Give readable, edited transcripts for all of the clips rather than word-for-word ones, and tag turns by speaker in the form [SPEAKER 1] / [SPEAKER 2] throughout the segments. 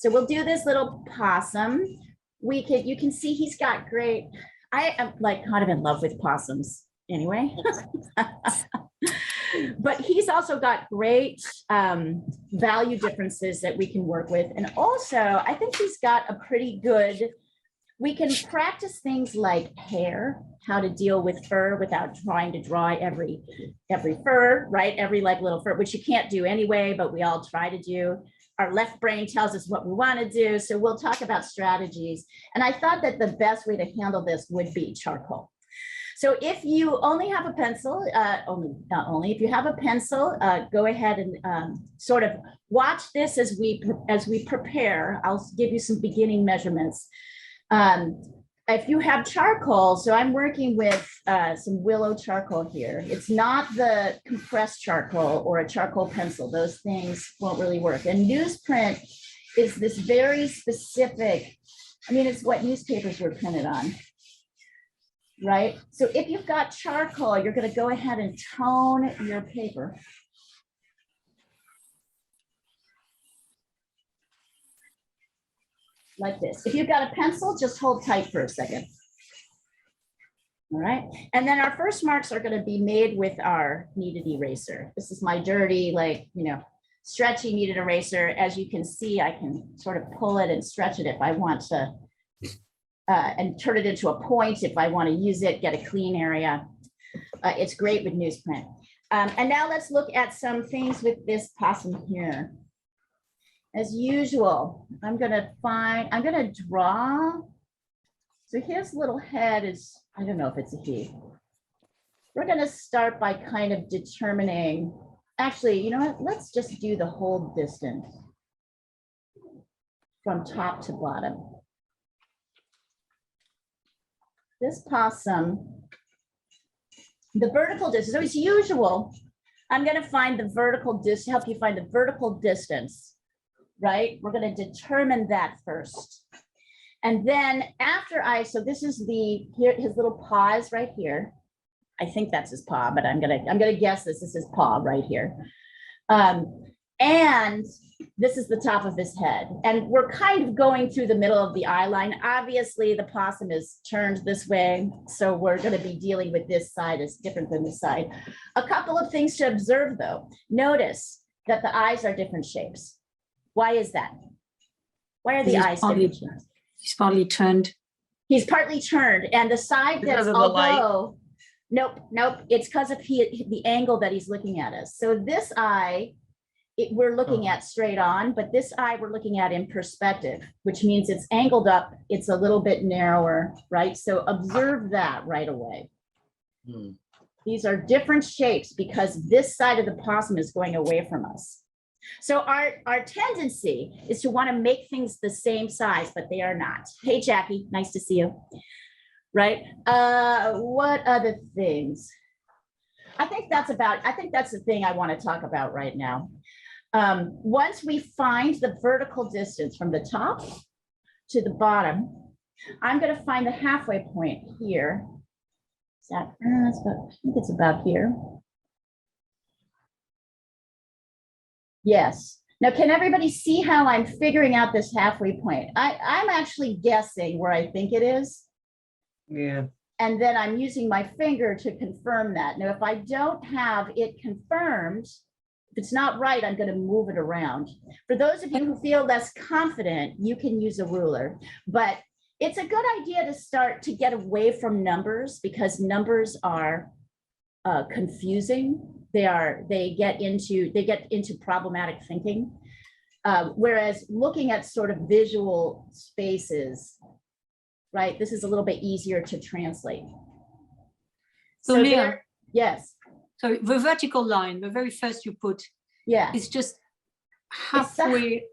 [SPEAKER 1] So we'll do this little possum. You can see he's got great, I am like kind of in love with possums anyway. But he's also got great value differences that we can work with. And also, I think he's got a pretty good, we can practice things like hair, how to deal with fur without trying to draw every fur, right? Every like little fur, which you can't do anyway, but we all try to do. Our left brain tells us what we want to do. So we'll talk about strategies. And I thought that the best way to handle this would be charcoal. So if you only have a pencil, if you have a pencil, go ahead and sort of watch this as we prepare. I'll give you some beginning measurements. If you have charcoal, so I'm working with some willow charcoal here. It's not the compressed charcoal or a charcoal pencil. Those things won't really work. And newsprint is this very specific, I mean, it's what newspapers were printed on, right? So if you've got charcoal, you're going to go ahead and tone your paper. Like this. If you've got a pencil, just hold tight for a second. All right. And then our first marks are going to be made with our kneaded eraser. This is my dirty, like, stretchy kneaded eraser. As you can see, I can sort of pull it and stretch it if I want to, and turn it into a point if I want to use it, get a clean area. It's great with newsprint. And now let's look at some things with this possum here. As usual, I'm going to draw. So his little head is, I don't know if it's a he. We're going to start by kind of determining, actually, you know what? Let's just do the whole distance from top to bottom. This possum, the vertical distance, so as usual, I'm going to find the vertical distance, help you find the vertical distance. Right? We're going to determine that first. And then after so this is his little paw is right here. I think that's his paw, but I'm going to guess this is his paw right here. And this is the top of his head. And we're kind of going through the middle of the eye line. Obviously the possum is turned this way. So we're going to be dealing with this side is different than this side. A couple of things to observe though. Notice that the eyes are different shapes. Why is that? Why are the eyes different?
[SPEAKER 2] He's partly turned.
[SPEAKER 1] He's partly turned, and the side that's although, nope, it's because of the angle that he's looking at us. So this eye, we're looking at straight on, but this eye we're looking at in perspective, which means it's angled up. It's a little bit narrower, right? So observe that right away. These are different shapes because this side of the possum is going away from us. So our tendency is to want to make things the same size, but they are not. Hey, Jackie, nice to see you. Right? What other things? I think that's the thing I want to talk about right now. Once we find the vertical distance from the top to the bottom, I'm going to find the halfway point here. Is that, I think it's about here. Yes. Now, can everybody see how I'm figuring out this halfway point? I'm actually guessing where I think it is.
[SPEAKER 3] Yeah.
[SPEAKER 1] And then I'm using my finger to confirm that. Now, if I don't have it confirmed, if it's not right, I'm going to move it around. For those of you who feel less confident, you can use a ruler. But it's a good idea to start to get away from numbers because numbers are confusing. They get into problematic thinking. Whereas looking at sort of visual spaces, right? This is a little bit easier to translate.
[SPEAKER 2] So Leah,
[SPEAKER 1] yes.
[SPEAKER 2] So the vertical line, the very first you put,
[SPEAKER 1] yeah,
[SPEAKER 2] it's just halfway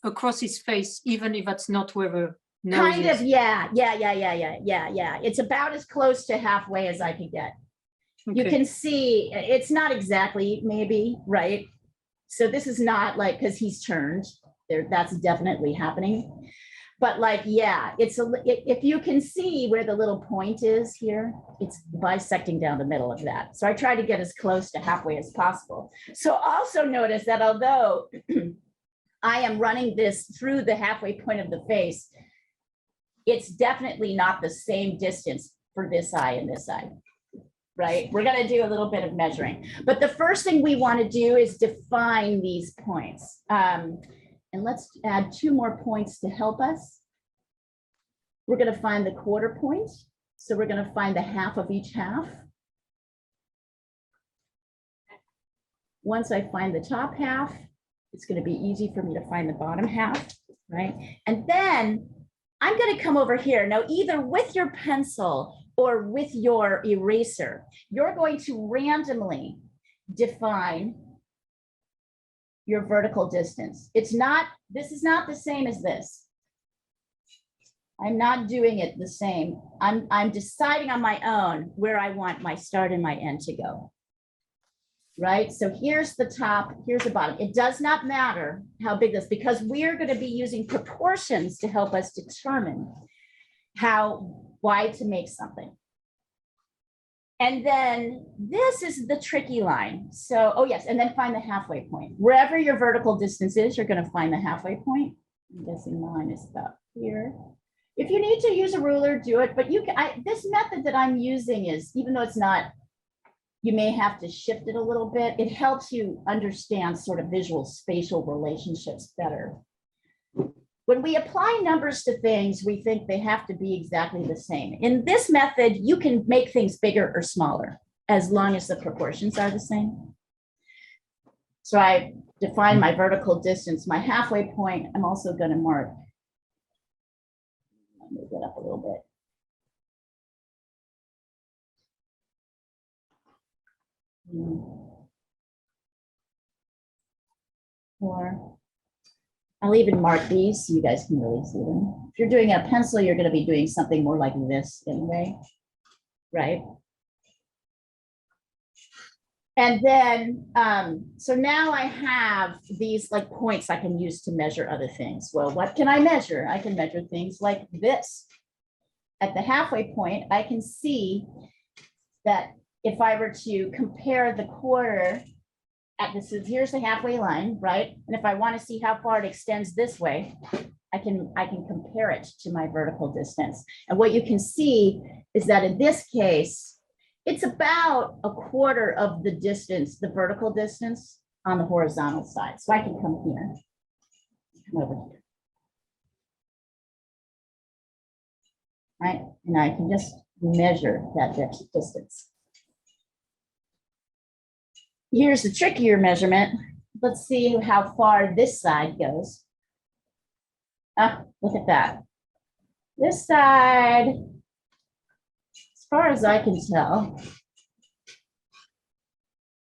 [SPEAKER 2] across his face, even if that's not where the nose
[SPEAKER 1] kind
[SPEAKER 2] is.
[SPEAKER 1] of, yeah. It's about as close to halfway as I could get. Okay. You can see it's not exactly, maybe, right? So this is not like because he's turned there. That's definitely happening. But like, yeah, if you can see where the little point is here, it's bisecting down the middle of that. So I try to get as close to halfway as possible. So also notice that although I am running this through the halfway point of the face, it's definitely not the same distance for this eye and this eye, right? We're going to do a little bit of measuring, but the first thing we want to do is define these points. And let's add 2 more points to help us. We're going to find the quarter point. So we're going to find the half of each half. Once I find the top half, it's going to be easy for me to find the bottom half, right? And then I'm going to come over here. Now, either with your pencil or with your eraser, you're going to randomly define your vertical distance. This is not the same as this. I'm not doing it the same. I'm deciding on my own where I want my start and my end to go. Right? So here's the top, here's the bottom. It does not matter how big this, because we're going to be using proportions to help us determine how wide to make something. And then this is the tricky line. So, oh yes, and then find the halfway point. Wherever your vertical distance is, you're going to find the halfway point. I'm guessing mine is about here. If you need to use a ruler, do it. But you can, this method that I'm using is, even though it's not, you may have to shift it a little bit. It helps you understand sort of visual spatial relationships better. When we apply numbers to things, we think they have to be exactly the same. In this method, you can make things bigger or smaller as long as the proportions are the same. So I define my vertical distance, my halfway point. I'm also going to mark. I'll move that up a little bit. Or I'll even mark these so you guys can really see them. If you're doing a pencil, you're going to be doing something more like this anyway, right? And then, so now I have these like points I can use to measure other things. Well, what can I measure? I can measure things like this. At the halfway point, I can see that if I were to compare the quarter at this, here's the halfway line, right? And if I want to see how far it extends this way, I can compare it to my vertical distance. And what you can see is that in this case, it's about a quarter of the distance, the vertical distance on the horizontal side. So I can come here, come over here. Right? And I can just measure that distance. Here's the trickier measurement. Let's see how far this side goes. Look at that. This side, as far as I can tell,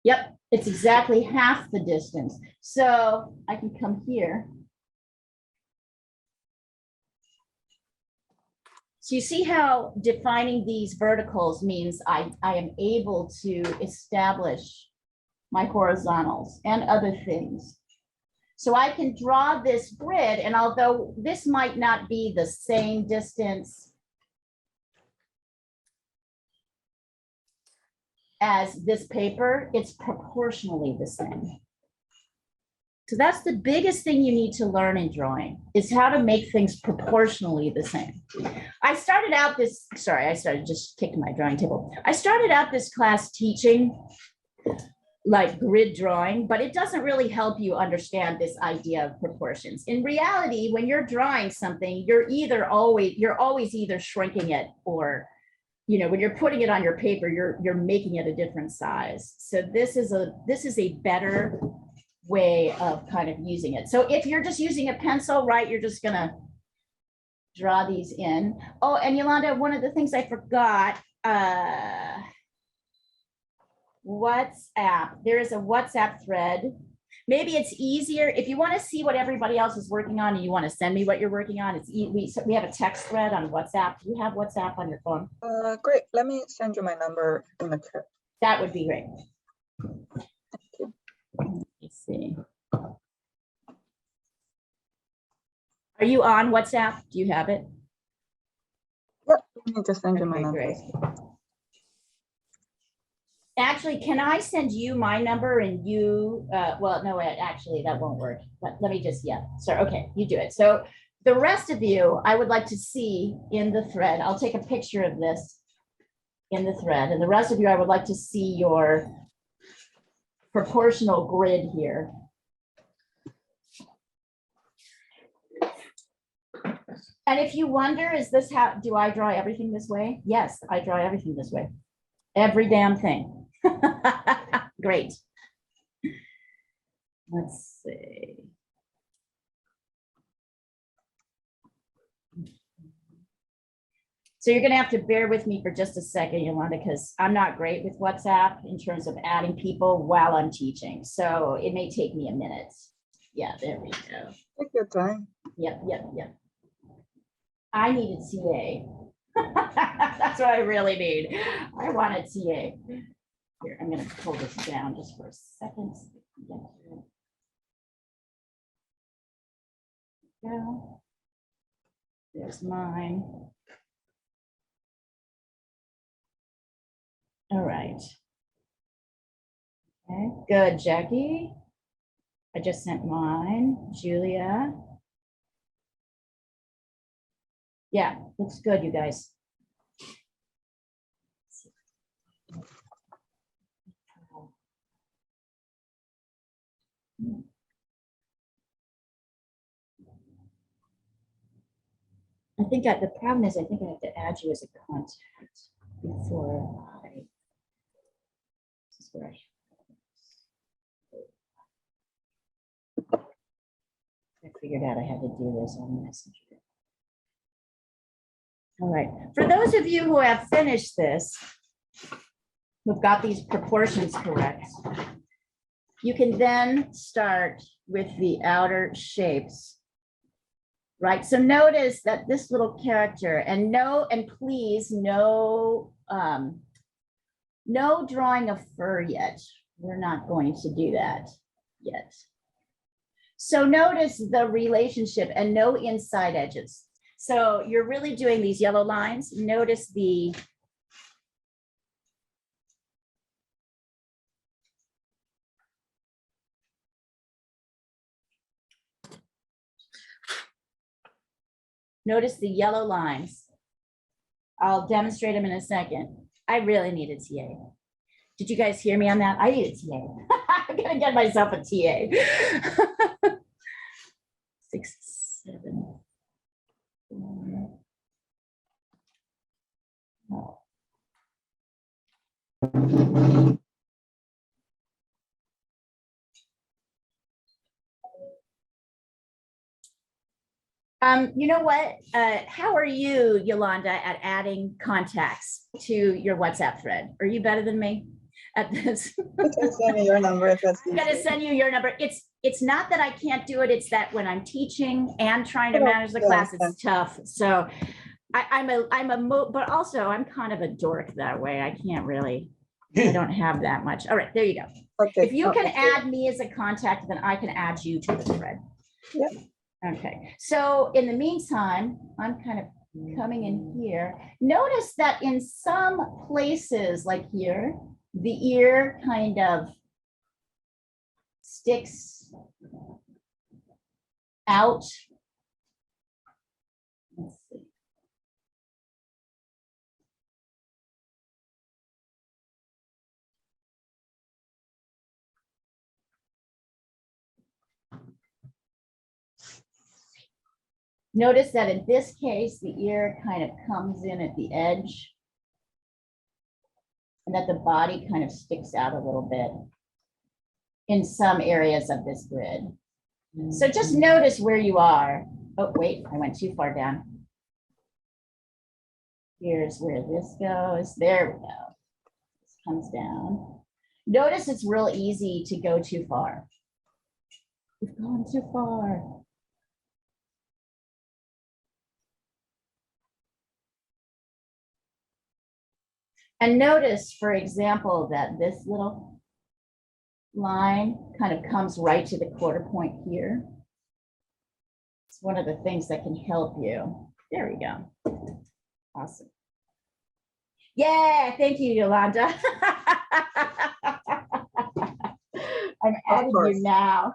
[SPEAKER 1] yep, it's exactly half the distance. So I can come here. So you see how defining these verticals means I am able to establish my horizontals and other things. So I can draw this grid, and although this might not be the same distance as this paper, it's proportionally the same. So that's the biggest thing you need to learn in drawing, is how to make things proportionally the same. I started out this, sorry, I started just kicking my drawing table. I started out this class teaching like grid drawing, but it doesn't really help you understand this idea of proportions. In reality, when you're drawing something, you're always either shrinking it, or, you know, when you're putting it on your paper, you're making it a different size. So this is a better way of kind of using it. So if you're just using a pencil, right, you're just gonna draw these in. Oh, and Yolanda, one of the things I forgot, WhatsApp. There is a WhatsApp thread. Maybe it's easier if you want to see what everybody else is working on and you want to send me what you're working on. We have a text thread on WhatsApp. Do you have WhatsApp on your phone?
[SPEAKER 3] Great. Let me send you my number in the chat.
[SPEAKER 1] That would be great. Let's see. Are you on WhatsApp? Do you have it?
[SPEAKER 3] Yep. Let me just send you my number.
[SPEAKER 1] Great. Actually, can I send you my number and you, well, no, actually, that won't work. Let me just, yeah, so, okay, you do it. So the rest of you, I would like to see in the thread. I'll take a picture of this in the thread. And the rest of you, I would like to see your proportional grid here. And if you wonder, is this how, do I draw everything this way? Yes, I draw everything this way. Every damn thing. Great. Let's see. So you're going to have to bear with me for just a second, Yolanda, because I'm not great with WhatsApp in terms of adding people while I'm teaching. So it may take me a minute. Yeah, there we go.
[SPEAKER 3] Take your time.
[SPEAKER 1] Yep. I need a TA. That's what I really need. I want a TA. Here, I'm going to pull this down just for a second. Go. There's mine. All right. Okay, good, Jackie. I just sent mine. Julia. Yeah, looks good, you guys. I think the problem is I think I have to add you as a contact before I. This is where I figured out I had to do this on Messenger. All right. For those of you who have finished this, who've got these proportions correct, you can then start with the outer shapes. Right, so notice that this little character, and please no drawing of fur yet. We're not going to do that yet. So notice the relationship and no inside edges. So you're really doing these yellow lines. Notice the yellow lines. I'll demonstrate them in a second. I really need a TA. Did you guys hear me on that? I need a TA. I'm gonna get myself a TA. 6, 7. 4. Oh. You know what? How are you, Yolanda, at adding contacts to your WhatsApp thread? Are you better than me at this?
[SPEAKER 3] You can send me your number if that's
[SPEAKER 1] I'm gonna send you your number. It's not that I can't do it. It's that when I'm teaching and trying to manage the class, it's tough. So but also I'm kind of a dork that way. I can't really. I don't have that much. All right, there you go.
[SPEAKER 3] Okay.
[SPEAKER 1] If you can add me as a contact, then I can add you to the thread.
[SPEAKER 3] Yep.
[SPEAKER 1] Okay, so in the meantime, I'm kind of coming in here. Notice that in some places like here, the ear kind of sticks out. Let's see. Notice that in this case, the ear kind of comes in at the edge and that the body kind of sticks out a little bit in some areas of this grid. So just notice where you are. Oh, wait, I went too far down. Here's where this goes. There we go. This comes down. Notice it's real easy to go too far. We've gone too far. And notice, for example, that this little line kind of comes right to the quarter point here. It's one of the things that can help you. There we go. Awesome. Yeah, thank you, Yolanda. I'm adding
[SPEAKER 3] course.
[SPEAKER 1] you now.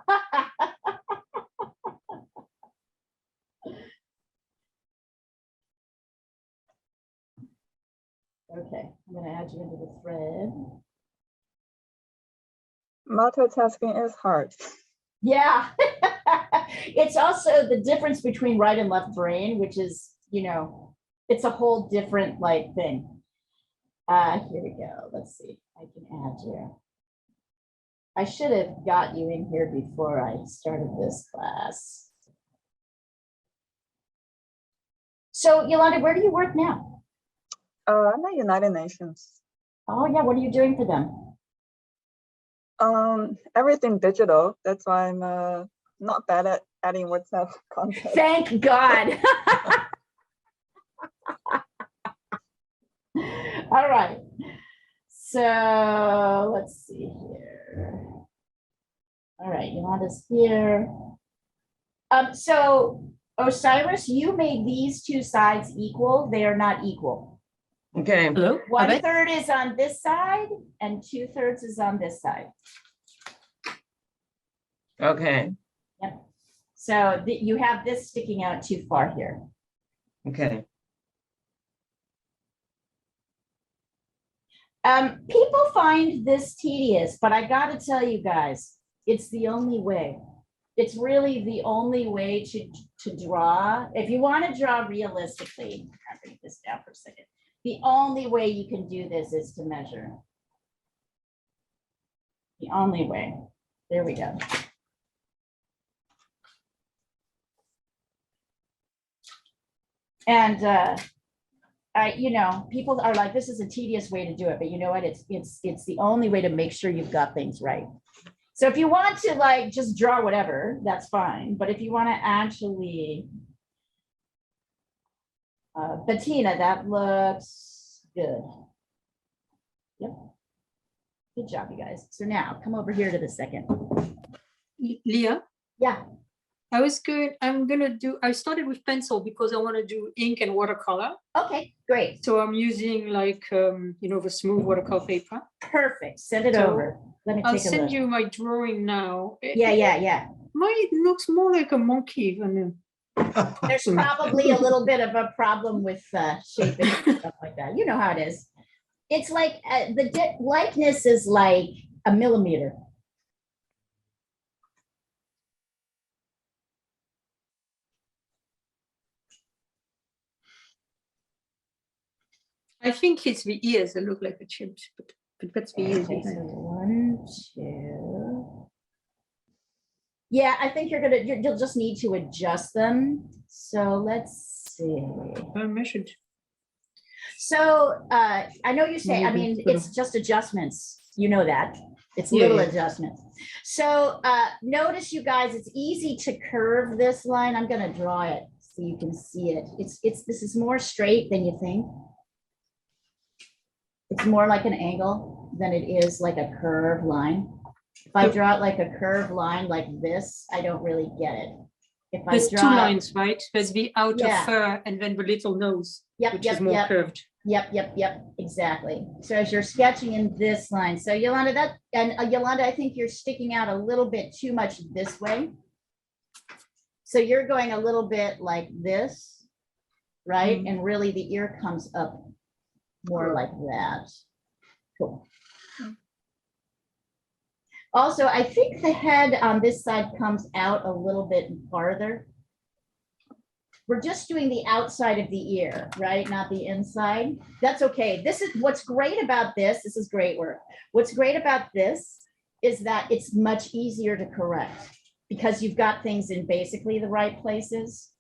[SPEAKER 1] Okay, I'm gonna add you into the thread.
[SPEAKER 3] Multitasking is hard.
[SPEAKER 1] Yeah. It's also the difference between right and left brain, which is, you know, it's a whole different like thing. Here we go. Let's see. I can add you. I should have got you in here before I started this class. So Yolanda, where do you work now?
[SPEAKER 3] I'm at United Nations.
[SPEAKER 1] Oh yeah, what are you doing for them?
[SPEAKER 3] Everything digital. That's why I'm not bad at adding WhatsApp content.
[SPEAKER 1] Thank God. All right. So let's see here. All right, Yolanda's here. So Osiris, you made these two sides equal. They are not equal.
[SPEAKER 4] Okay,
[SPEAKER 2] Hello?
[SPEAKER 1] 1/3 is on this side and 2/3 is on this side.
[SPEAKER 4] okay,
[SPEAKER 1] So you have this sticking out too far here.
[SPEAKER 4] okay.
[SPEAKER 1] People find this tedious, but I gotta tell you guys, it's the only way. It's really the only way to draw. If you want to draw realistically, I'll bring this down for a second. The only way you can do this is to measure. The only way. There we go. And you know, people are like, this is a tedious way to do it, but you know what? It's the only way to make sure you've got things right. So if you want to like just draw whatever, that's fine. But if you want to actually, Bettina, that looks good. Yep. Good job, you guys. So now come over here to the second.
[SPEAKER 2] Leah?
[SPEAKER 1] Yeah.
[SPEAKER 2] I started with pencil because I want to do ink and watercolor.
[SPEAKER 1] Okay, great.
[SPEAKER 2] So I'm using like, you know, the smooth watercolor paper.
[SPEAKER 1] Perfect. Send it
[SPEAKER 2] So,
[SPEAKER 1] over. Let me
[SPEAKER 2] I'll
[SPEAKER 1] take a
[SPEAKER 2] send
[SPEAKER 1] look.
[SPEAKER 2] you my drawing now.
[SPEAKER 1] Yeah.
[SPEAKER 2] Mine looks more like a monkey than
[SPEAKER 1] There's probably a little bit of a problem with shaping and stuff like that. You know how it is. It's like the likeness is like a millimeter.
[SPEAKER 2] I think it's the ears that look like the chips, but that's the ears.
[SPEAKER 1] Okay,
[SPEAKER 2] isn't
[SPEAKER 1] so
[SPEAKER 2] it?
[SPEAKER 1] 1, 2. Yeah, I think you'll just need to adjust them. So let's see.
[SPEAKER 2] I measured.
[SPEAKER 1] So I know you say, I
[SPEAKER 2] Maybe
[SPEAKER 1] mean,
[SPEAKER 2] little.
[SPEAKER 1] it's just adjustments. You know that. It's
[SPEAKER 2] Yeah,
[SPEAKER 1] little
[SPEAKER 2] yeah.
[SPEAKER 1] adjustments. So notice you guys, it's easy to curve this line. I'm gonna draw it so you can see it. This is more straight than you think. It's more like an angle than it is like a curved line. If I draw it like a curved line like this, I don't really get it. If I
[SPEAKER 2] There's
[SPEAKER 1] draw
[SPEAKER 2] two
[SPEAKER 1] it-
[SPEAKER 2] lines, right? There's the outer
[SPEAKER 1] Yeah.
[SPEAKER 2] fur and then the little nose,
[SPEAKER 1] Yep,
[SPEAKER 2] which
[SPEAKER 1] yep,
[SPEAKER 2] is more
[SPEAKER 1] yep.
[SPEAKER 2] curved.
[SPEAKER 1] Yep, exactly. So as you're sketching in this line, so Yolanda, Yolanda, I think you're sticking out a little bit too much this way. So you're going a little bit like this, right?
[SPEAKER 2] Mhm.
[SPEAKER 1] And really the ear comes up more like that. Cool. Also, I think the head on this side comes out a little bit farther. We're just doing the outside of the ear, right? Not the inside. That's okay. This is what's great about this. This is great work. What's great about this is that it's much easier to correct because you've got things in basically the right places.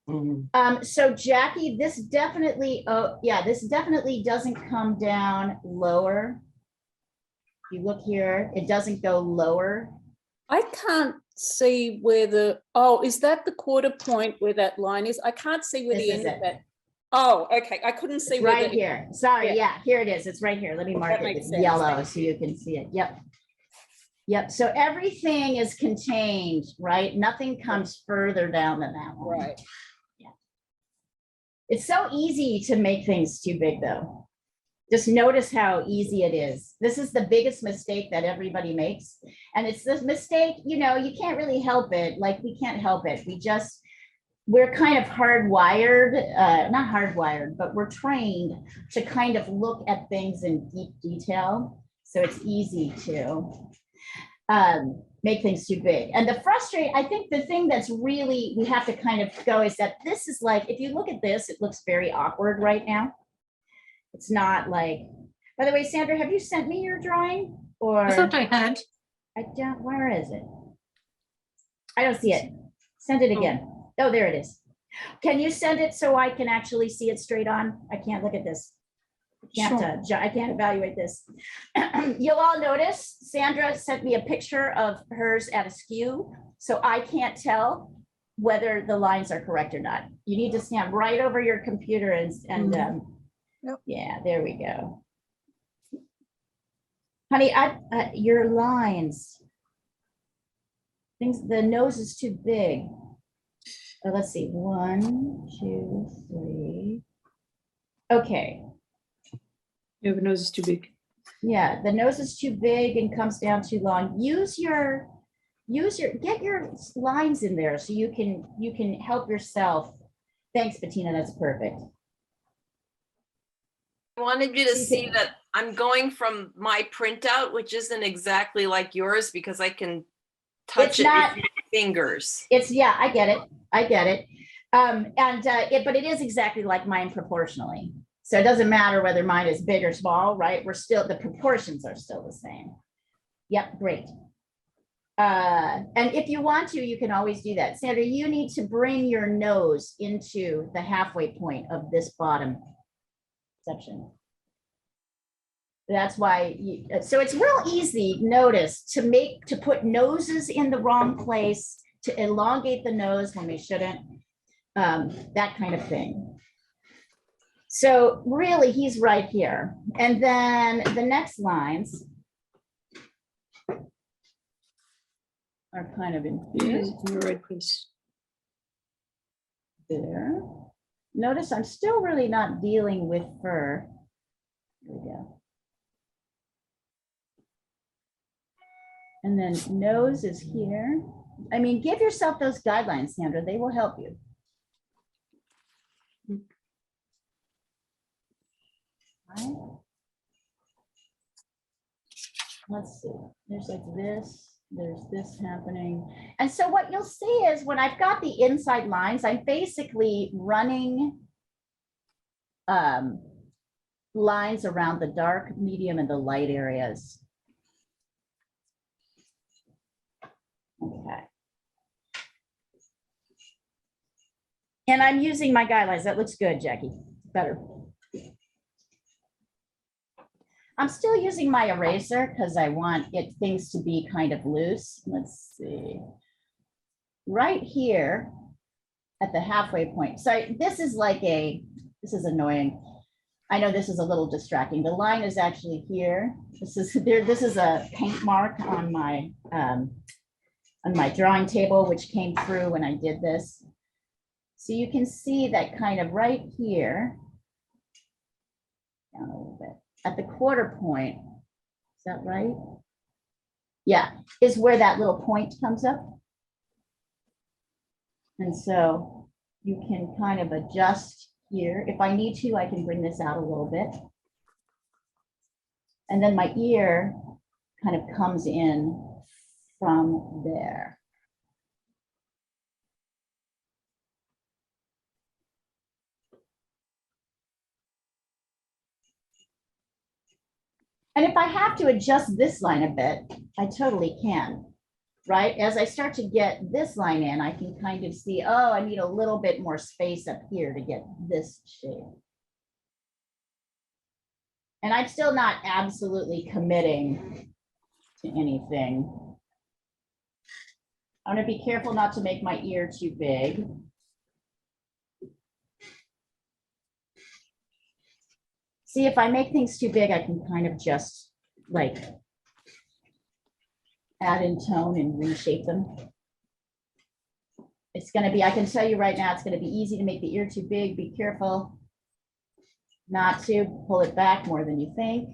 [SPEAKER 4] Mhm.
[SPEAKER 1] So Jackie, this definitely, this definitely doesn't come down lower. If you look here, it doesn't go lower.
[SPEAKER 5] I can't see where is that the quarter point where that line is? I can't see where
[SPEAKER 1] This
[SPEAKER 5] the
[SPEAKER 1] is
[SPEAKER 5] end of
[SPEAKER 1] it.
[SPEAKER 5] that. Oh, okay. I couldn't see
[SPEAKER 1] It's
[SPEAKER 5] where
[SPEAKER 1] right here. Sorry, yeah, here it is. It's right here. Let me mark
[SPEAKER 5] That
[SPEAKER 1] it
[SPEAKER 5] makes
[SPEAKER 1] with
[SPEAKER 5] sense.
[SPEAKER 1] yellow
[SPEAKER 5] Thank
[SPEAKER 1] so you can see it. Yep. So everything is contained, right? Nothing comes further down than that one.
[SPEAKER 5] Right.
[SPEAKER 1] It's so easy to make things too big though. Just notice how easy it is. This is the biggest mistake that everybody makes. And it's this mistake, you know, you can't really help it. Like we can't help it. We're kind of hardwired, not hardwired, but we're trained to kind of look at things in deep detail. So it's easy to make things too big. And I think the thing that's really, we have to kind of go is that this is like, if you look at this, it looks very awkward right now. It's not like, by the way, Sandra, have you sent me your drawing? Or
[SPEAKER 2] I thought I had.
[SPEAKER 1] I don't, where is it? I don't see it. Send it again. Oh, there it is. Can you send it so I can actually see it straight on? I can't look at this. I can't evaluate this. You'll all notice Sandra sent me a picture of hers at a skew, so I can't tell whether the lines are correct or not. You need to stand right over your computer and
[SPEAKER 3] Yep.
[SPEAKER 1] yeah, there we go. Honey, your lines, the nose is too big. Let's see, 1, 2, 3. Okay.
[SPEAKER 2] Your nose is too big.
[SPEAKER 1] Yeah, the nose is too big and comes down too long. Get your lines in there so you can help yourself. Thanks, Bettina, that's perfect.
[SPEAKER 6] I wanted you to see that I'm going from my printout, which isn't exactly like yours because I can touch it with my fingers.
[SPEAKER 1] Yeah, I get it. But it is exactly like mine proportionally. So it doesn't matter whether mine is big or small, right? The proportions are still the same. Yep, great. And if you want to, you can always do that. Sandra, you need to bring your nose into the halfway point of this bottom section. That's why, so it's real easy, notice, to put noses in the wrong place, to elongate the nose when we shouldn't, that kind of thing. So really, he's right here. And then the next lines are kind of in here.
[SPEAKER 2] In the right place.
[SPEAKER 1] There. Notice I'm still really not dealing with fur. Here we go. And then nose is here. I mean, give yourself those guidelines, Sandra. They will help you. Right. Let's see. There's like this. There's this happening. And so what you'll see is when I've got the inside lines, I'm basically running lines around the dark, medium, and the light areas. Okay. And I'm using my guidelines. That looks good, Jackie. Better. I'm still using my eraser because I want things to be kind of loose. Let's see. Right here at the halfway point. So this is annoying. I know this is a little distracting. The line is actually here. This is a paint mark on my drawing table, which came through when I did this. So you can see that kind of right here, down a little bit, at the quarter point, is that right? Yeah, is where that little point comes up. And so you can kind of adjust here. If I need to, I can bring this out a little bit. And then my ear kind of comes in from there. And if I have to adjust this line a bit, I totally can, right? As I start to get this line in, I can kind of see, oh, I need a little bit more space up here to get this shape. And I'm still not absolutely committing to anything. I'm gonna be careful not to make my ear too big. See, if I make things too big, I can kind of just like add in tone and reshape them. It's gonna be, I can tell you right now, it's gonna be easy to make the ear too big. Be careful. Not to pull it back more than you think.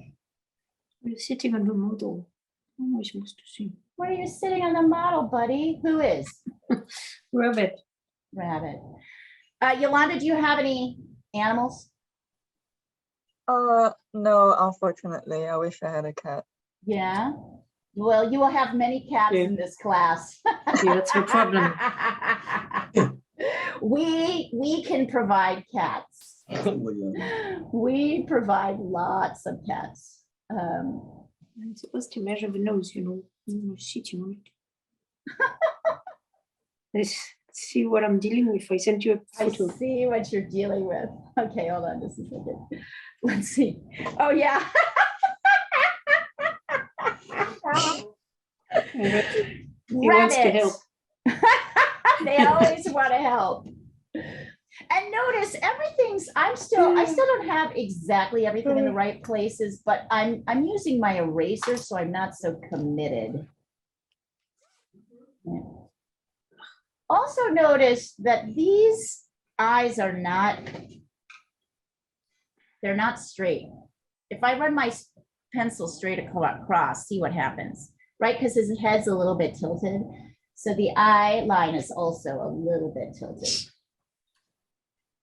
[SPEAKER 2] You're sitting on the model. How am I supposed to see?
[SPEAKER 1] Why are you sitting on the model, buddy? Who is?
[SPEAKER 2] Rabbit.
[SPEAKER 1] Rabbit. Yolanda, do you have any animals?
[SPEAKER 3] No, unfortunately, I wish I had a cat.
[SPEAKER 1] Yeah. Well, you will have many cats
[SPEAKER 2] Yeah.
[SPEAKER 1] in this class.
[SPEAKER 2] Yeah, that's the problem.
[SPEAKER 1] We can provide cats. We provide lots of pets.
[SPEAKER 2] I'm supposed to measure the nose, you know. Sitting on it. Let's see what I'm dealing with. I sent you a
[SPEAKER 1] I
[SPEAKER 2] photo.
[SPEAKER 1] see what you're dealing with. Okay, hold on just a second. Let's see. Oh, yeah.
[SPEAKER 2] He wants to help.
[SPEAKER 1] They always want to help. And notice everything's, I still don't have exactly everything in the right places, but I'm using my eraser, so I'm not so committed. Yeah. Also notice that these eyes are not, they're not straight. If I run my pencil straight across, see what happens, right? Because his head's a little bit tilted. So the eye line is also a little bit tilted.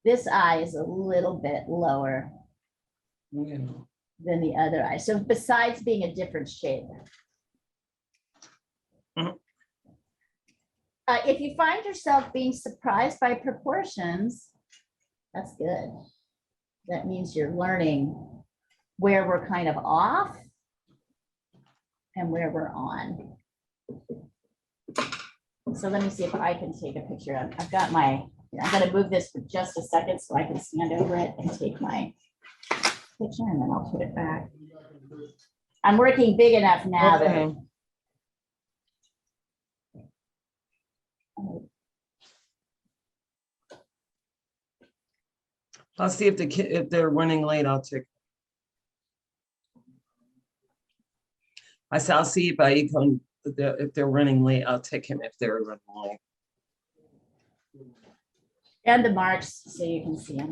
[SPEAKER 1] This eye is a little bit lower than the other eye. So besides being a different shape. If you find yourself being surprised by proportions, that's good. That means you're learning where we're kind of off and where we're on. So let me see if I can take a picture. I've got my, I'm going to move this for just a second so I can stand over it and take my picture, and then I'll put it back. I'm working big enough now that
[SPEAKER 4] Okay. I'll see if if they're running late, I'll check. I said, I'll see if they're running late, I'll take him if they're running late.
[SPEAKER 1] and the marks so you can see them.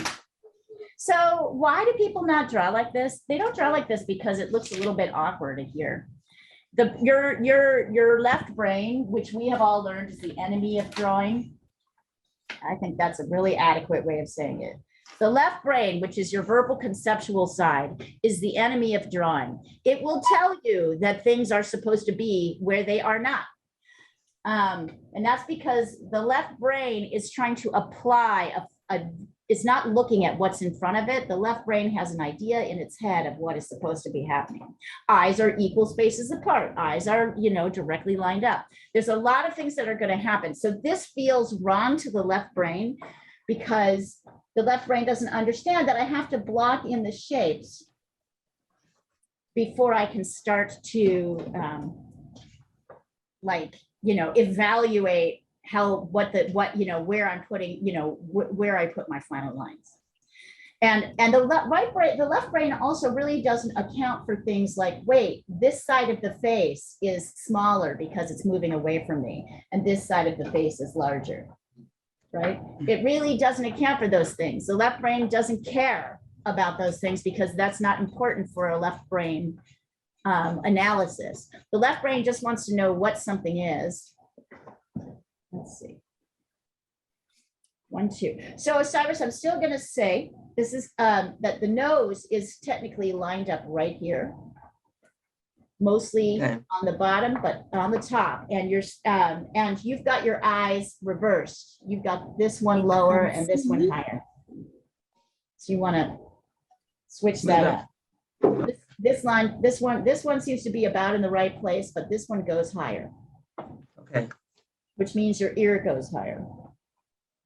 [SPEAKER 1] So why do people not draw like this? They don't draw like this because it looks a little bit awkward here. Your left brain, which we have all learned is the enemy of drawing. I think that's a really adequate way of saying it. The left brain, which is your verbal conceptual side, is the enemy of drawing. It will tell you that things are supposed to be where they are not. And that's because the left brain is trying to apply it's not looking at what's in front of it. The left brain has an idea in its head of what is supposed to be happening. Eyes are equal spaces apart. Eyes are, directly lined up. There's a lot of things that are going to happen. So this feels wrong to the left brain because the left brain doesn't understand that I have to block in the shapes before I can start to evaluate where I'm putting, where I put my final lines. And the left brain also really doesn't account for things like, wait, this side of the face is smaller because it's moving away from me, and this side of the face is larger, right? It really doesn't account for those things. The left brain doesn't care about those things because that's not important for a left brain analysis. The left brain just wants to know what something is. Let's see. 1, 2. So Cyrus, I'm still going to say this is that the nose is technically lined up right here, mostly on the bottom, but on the top. And you've got your eyes reversed. You've got this one lower and this one higher. So you want to switch that up. This one seems to be about in the right place, but this one goes higher.
[SPEAKER 4] Okay.
[SPEAKER 1] Which means your ear goes higher.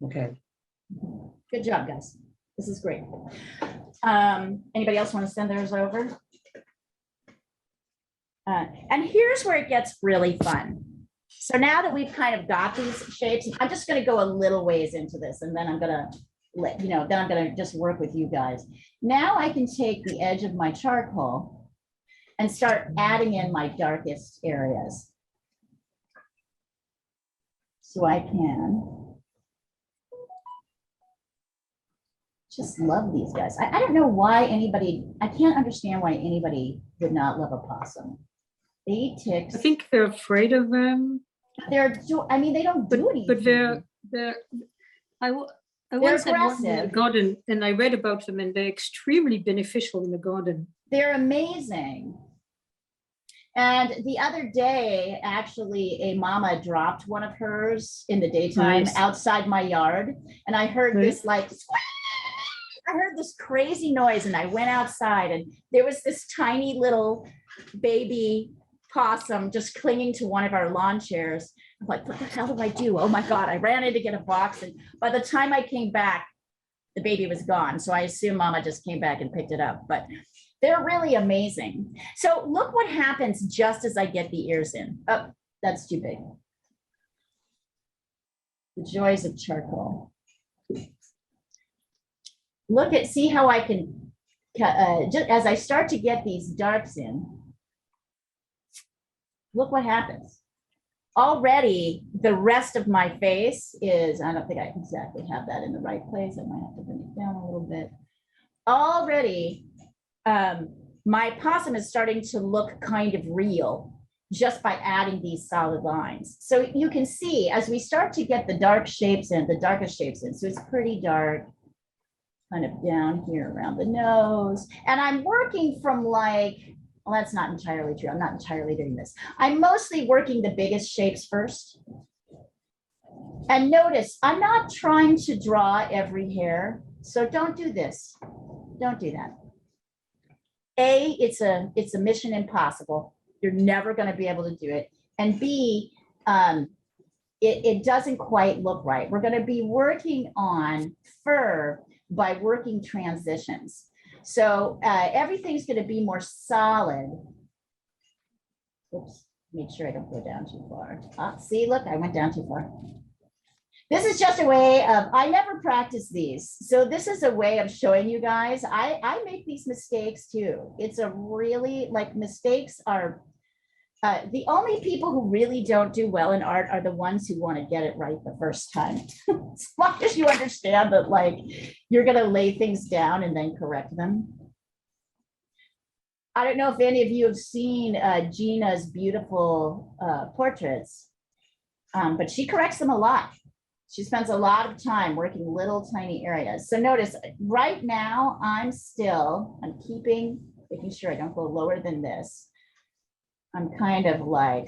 [SPEAKER 4] Okay.
[SPEAKER 1] Good job, guys. This is great. Anybody else want to send theirs over? And here's where it gets really fun. So now that we've kind of got these shapes, I'm just going to go a little ways into this, and then I'm going to then I'm going to just work with you guys. Now I can take the edge of my charcoal and start adding in my darkest areas. So I can Just love these guys. I don't know why anybody, I can't understand why anybody would not love a possum. They eat ticks.
[SPEAKER 2] I think they're afraid of them,
[SPEAKER 1] I mean, they don't do anything.
[SPEAKER 2] but they're, I once had one in the
[SPEAKER 1] aggressive.
[SPEAKER 2] garden and I read about them and they're extremely beneficial in the garden.
[SPEAKER 1] They're amazing. And the other day, actually, a mama dropped one of hers in the daytime
[SPEAKER 2] Nice.
[SPEAKER 1] outside my yard. And I heard
[SPEAKER 2] Right.
[SPEAKER 1] this like, I heard this crazy noise and I went outside and there was this tiny little baby possum just clinging to one of our lawn chairs. I'm like, what the hell do I do? Oh my God, I ran in to get a box. And by the time I came back, the baby was gone. So I assume mama just came back and picked it up, but they're really amazing. So look what happens just as I get the ears in. Oh, that's too big. The joys of charcoal. Look at, see how I can, just as I start to get these darks in, look what happens. Already, the rest of my face is, I don't think I exactly have that in the right place. I might have to bring it down a little bit. Already, my possum is starting to look kind of real just by adding these solid lines. So you can see as we start to get the dark shapes in, the darkest shapes in, so it's pretty dark, kind of down here around the nose. And I'm working from like, well, that's not entirely true. I'm not entirely doing this. I'm mostly working the biggest shapes first. And notice, I'm not trying to draw every hair. So don't do this. Don't do that. A, it's a mission impossible. You're never going to be able to do it. And B, it doesn't quite look right. We're going to be working on fur by working transitions. So everything's going to be more solid. Oops, make sure I don't go down too far. See, look, I went down too far. This is just a way of, I never practice these. So this is a way of showing you guys, I make these mistakes too. It's a really, like mistakes are, the only people who really don't do well in art are the ones who want to get it right the first time. As long as you understand that like, you're going to lay things down and then correct them. I don't know if any of you have seen Gina's beautiful portraits, but she corrects them a lot. She spends a lot of time working little tiny areas. So notice right now I'm making sure I don't go lower than this. I'm kind of like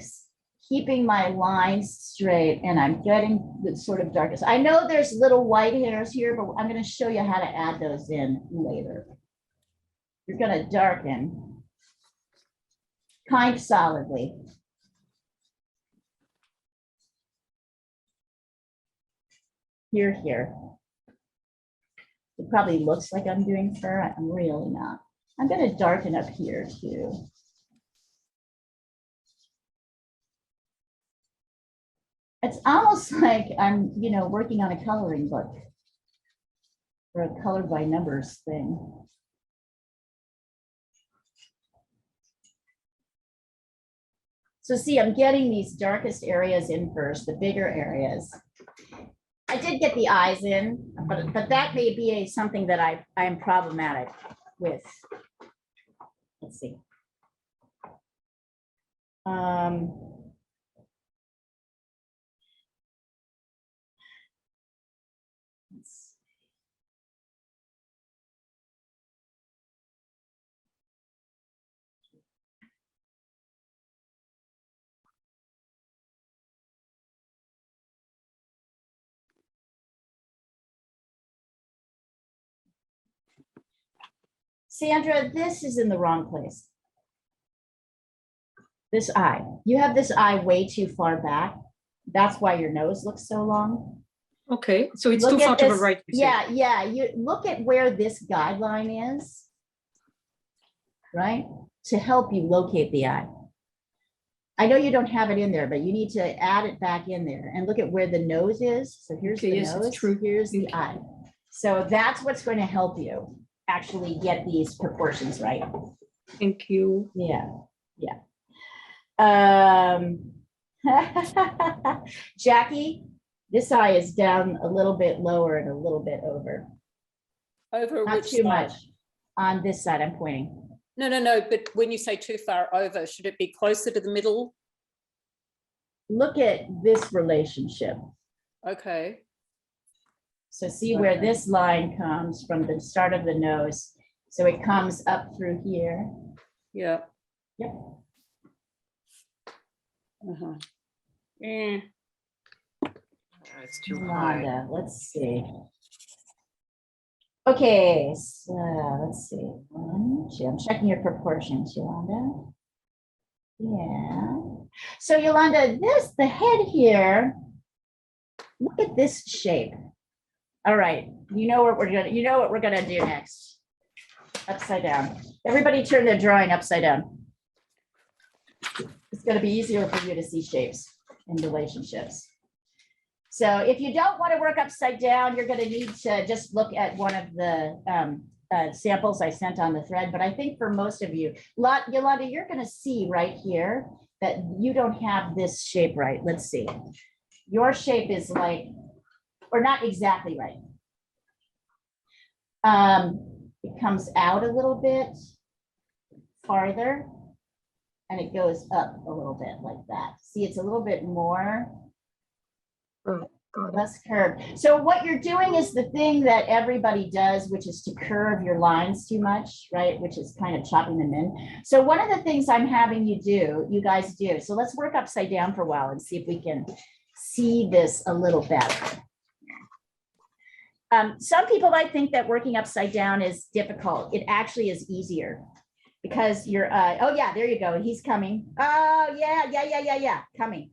[SPEAKER 1] keeping my lines straight and I'm getting the sort of darkest. I know there's little white hairs here, but I'm going to show you how to add those in later. You're going to darken kind of solidly. Here. It probably looks like I'm doing fur. I'm really not. I'm going to darken up here too. It's almost like I'm, working on a coloring book or a color by numbers thing. So see, I'm getting these darkest areas in first, the bigger areas. I did get the eyes in, but that may be something that I am problematic with. Let's see. Sandra, this is in the wrong place. This eye, you have this eye way too far back. That's why your nose looks so long.
[SPEAKER 2] Okay, so it's
[SPEAKER 1] Look
[SPEAKER 2] too far
[SPEAKER 1] at
[SPEAKER 2] to the
[SPEAKER 1] this-
[SPEAKER 2] right. you say.
[SPEAKER 1] Yeah, you look at where this guideline is, right? To help you locate the eye. I know you don't have it in there, but you need to add it back in there and look at where the nose is. So here's
[SPEAKER 2] Okay,
[SPEAKER 1] the
[SPEAKER 2] yes, it's
[SPEAKER 1] nose,
[SPEAKER 2] true.
[SPEAKER 1] here's the
[SPEAKER 2] Okay.
[SPEAKER 1] eye. So that's what's going to help you actually get these proportions right.
[SPEAKER 2] Thank you.
[SPEAKER 1] Yeah. Jackie, this eye is down a little bit lower and a little bit over.
[SPEAKER 5] Over
[SPEAKER 1] Not
[SPEAKER 5] which
[SPEAKER 1] too
[SPEAKER 5] side?
[SPEAKER 1] much. On this side, I'm pointing.
[SPEAKER 5] No, but when you say too far over, should it be closer to the middle?
[SPEAKER 1] Look at this relationship.
[SPEAKER 5] Okay,
[SPEAKER 1] So see where
[SPEAKER 5] Okay.
[SPEAKER 1] this line comes from the start of the nose. So it comes up through here.
[SPEAKER 5] yeah.
[SPEAKER 1] Yep.
[SPEAKER 5] Uh-huh.
[SPEAKER 6] It's too high.
[SPEAKER 1] Yolanda, let's see. Okay, so let's see. I'm checking your proportions, Yolanda. Yeah. So Yolanda, the head here, look at this shape. All right, you know what we're gonna do next. Upside down. Everybody turn their drawing upside down. It's gonna be easier for you to see shapes and relationships. So if you don't want to work upside down, you're going to need to just look at one of the samples I sent on the thread. But I think for most of you, Yolanda, you're going to see right here that you don't have this shape right. Let's see. Your shape is like, or not exactly right. It comes out a little bit farther and it goes up a little bit like that. See, it's a little bit more.
[SPEAKER 3] Got it.
[SPEAKER 1] Less curved. So what you're doing is the thing that everybody does, which is to curve your lines too much, right? Which is kind of chopping them in. So one of the things I'm having you guys do. So let's work upside down for a while and see if we can see this a little better. Some people might think that working upside down is difficult. It actually is easier because you're, oh yeah, there you go. He's coming. Oh yeah. Coming.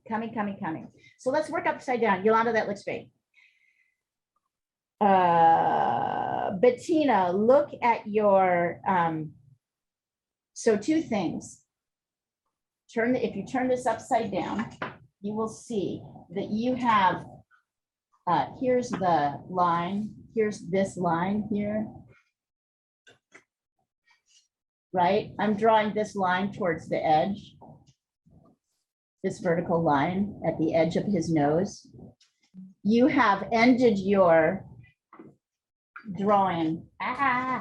[SPEAKER 1] So let's work upside down. Yolanda, that looks great. Bettina, look at your, so two things. If you turn this upside down, you will see that you have, here's the line, here's this line here. Right? I'm drawing this line towards the edge. This vertical line at the edge of his nose. You have ended your drawing.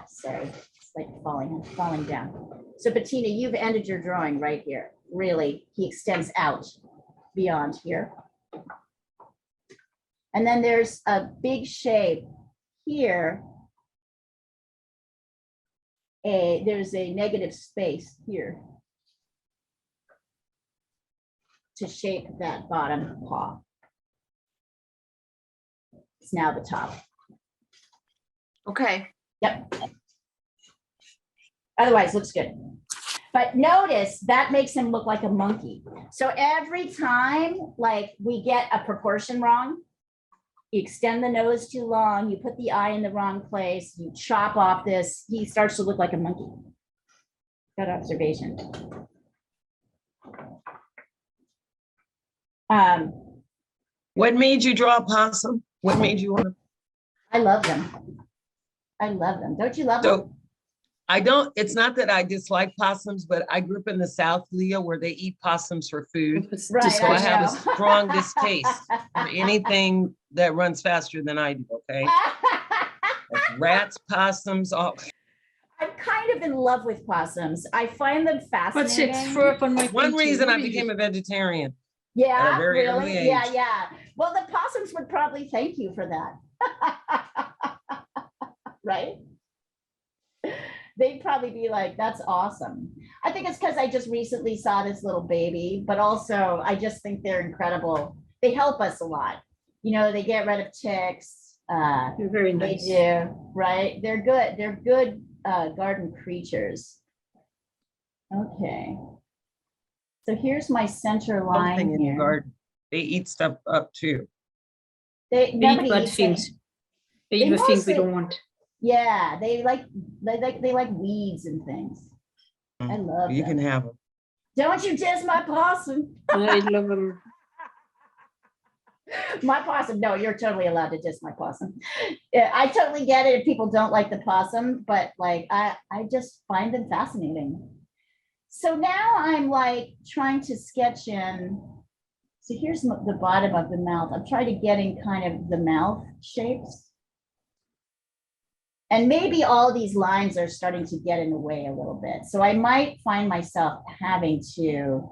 [SPEAKER 1] Sorry, it's like falling down. So Bettina, you've ended your drawing right here. Really, he extends out beyond here. And then there's a big shape here. There's a negative space here to shape that bottom paw. It's now the top.
[SPEAKER 6] Okay.
[SPEAKER 1] Yep. Otherwise, looks good. But notice that makes him look like a monkey. So every time, like we get a proportion wrong, you extend the nose too long, you put the eye in the wrong place, you chop off this, he starts to look like a monkey. Good observation.
[SPEAKER 4] What made you draw a possum? What made you want to?
[SPEAKER 1] I love them. I love them. Don't you love them?
[SPEAKER 4] So I don't, it's not that I dislike possums, but I grew up in the South, Leah, where they eat possums for food.
[SPEAKER 1] Right,
[SPEAKER 4] So I have a
[SPEAKER 1] know.
[SPEAKER 4] strong distaste for anything that runs faster than I do, okay? Like rats, possums, all.
[SPEAKER 1] I'm kind of in love with possums. I find them
[SPEAKER 2] What's
[SPEAKER 1] fascinating.
[SPEAKER 2] it? Throw up on my
[SPEAKER 4] One
[SPEAKER 2] painting.
[SPEAKER 4] reason I
[SPEAKER 2] What do you-
[SPEAKER 4] became a vegetarian.
[SPEAKER 1] Yeah,
[SPEAKER 4] at a very early
[SPEAKER 1] really? Yeah,
[SPEAKER 4] age.
[SPEAKER 1] yeah. Well, the possums would probably thank you for that. Right? They'd probably be like, that's awesome. I think it's because I just recently saw this little baby, but also I just think they're incredible. They help us a lot. You know, they get rid of ticks.
[SPEAKER 2] You're very
[SPEAKER 1] They
[SPEAKER 2] nice.
[SPEAKER 1] do, right? They're good. They're good garden creatures. Okay. So here's my center line
[SPEAKER 4] Something in the
[SPEAKER 1] here.
[SPEAKER 4] garden. They eat stuff up too.
[SPEAKER 2] They eat
[SPEAKER 1] Nobody
[SPEAKER 2] bad
[SPEAKER 1] eats any-
[SPEAKER 2] things. They
[SPEAKER 1] They
[SPEAKER 2] eat the things we
[SPEAKER 1] mostly-
[SPEAKER 2] don't want.
[SPEAKER 1] Yeah, they like weeds and things. I love
[SPEAKER 4] You
[SPEAKER 1] them.
[SPEAKER 4] can have them.
[SPEAKER 1] Don't you diss my possum.
[SPEAKER 2] I love them.
[SPEAKER 1] My possum. No, you're totally allowed to diss my possum. Yeah, I totally get it if people don't like the possum, but like I just find them fascinating. So now I'm like trying to sketch in. So here's the bottom of the mouth. I'm trying to get in kind of the mouth shapes. And maybe all these lines are starting to get in the way a little bit. So I might find myself having to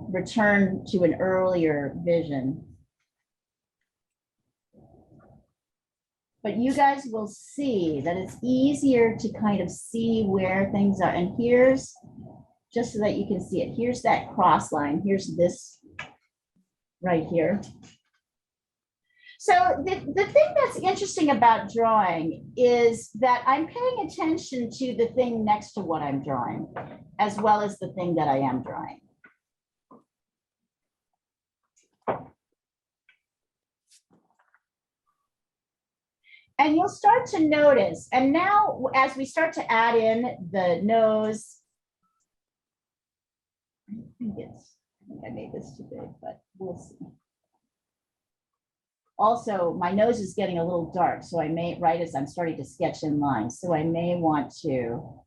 [SPEAKER 1] return to an earlier vision. But you guys will see that it's easier to kind of see where things are. And here's, just so that you can see it, here's that cross line. Here's this right here. So the thing that's interesting about drawing is that I'm paying attention to the thing next to what I'm drawing, as well as the thing that I am drawing. And you'll start to notice, and now as we start to add in the nose, I think I made this too big, but we'll see. Also, my nose is getting a little dark, so I may, right as I'm starting to sketch in lines, so I may want to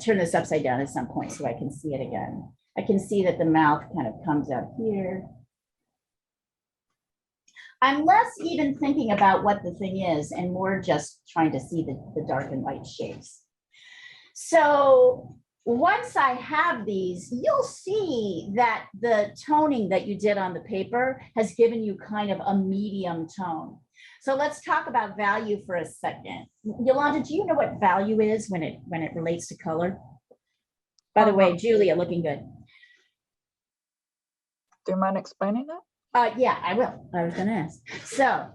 [SPEAKER 1] turn this upside down at some point so I can see it again. I can see that the mouth kind of comes out here. I'm less even thinking about what the thing is and more just trying to see the dark and light shapes. So once I have these, you'll see that the toning that you did on the paper has given you kind of a medium tone. So let's talk about value for a second. Yolanda, do you know what value is when it relates to color? By the way, Julia, looking good.
[SPEAKER 3] Do you mind explaining that?
[SPEAKER 1] Yeah, I will. I was going to ask. So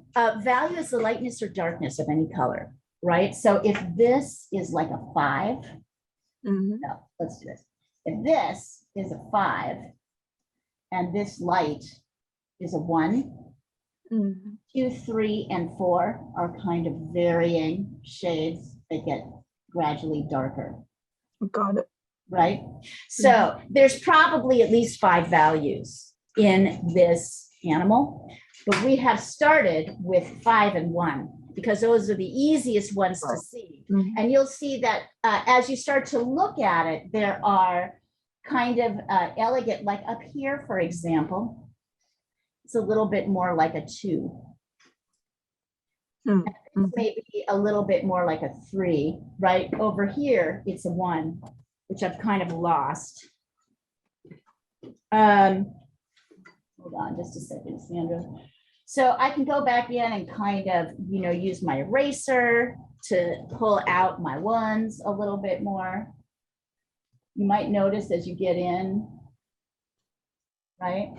[SPEAKER 1] value is the lightness or darkness of any color, right? So if this is like a 5, no, let's do this. If this is a 5 and this light is a 1, 2, 3, and 4 are kind of varying shades that get gradually darker.
[SPEAKER 3] Got it.
[SPEAKER 1] Right? So there's probably at least 5 values in this animal, but we have started with 5 and 1 because those are the easiest ones to see. And you'll see that as you start to look at it, there are kind of elegant, like up here, for example, it's a little bit more like a 2. Maybe a little bit more like a 3, right? Over here, it's a 1, which I've kind of lost. Hold on just a second, Sandra. So I can go back in and kind of, use my eraser to pull out my 1s a little bit more. You might notice as you get in, right?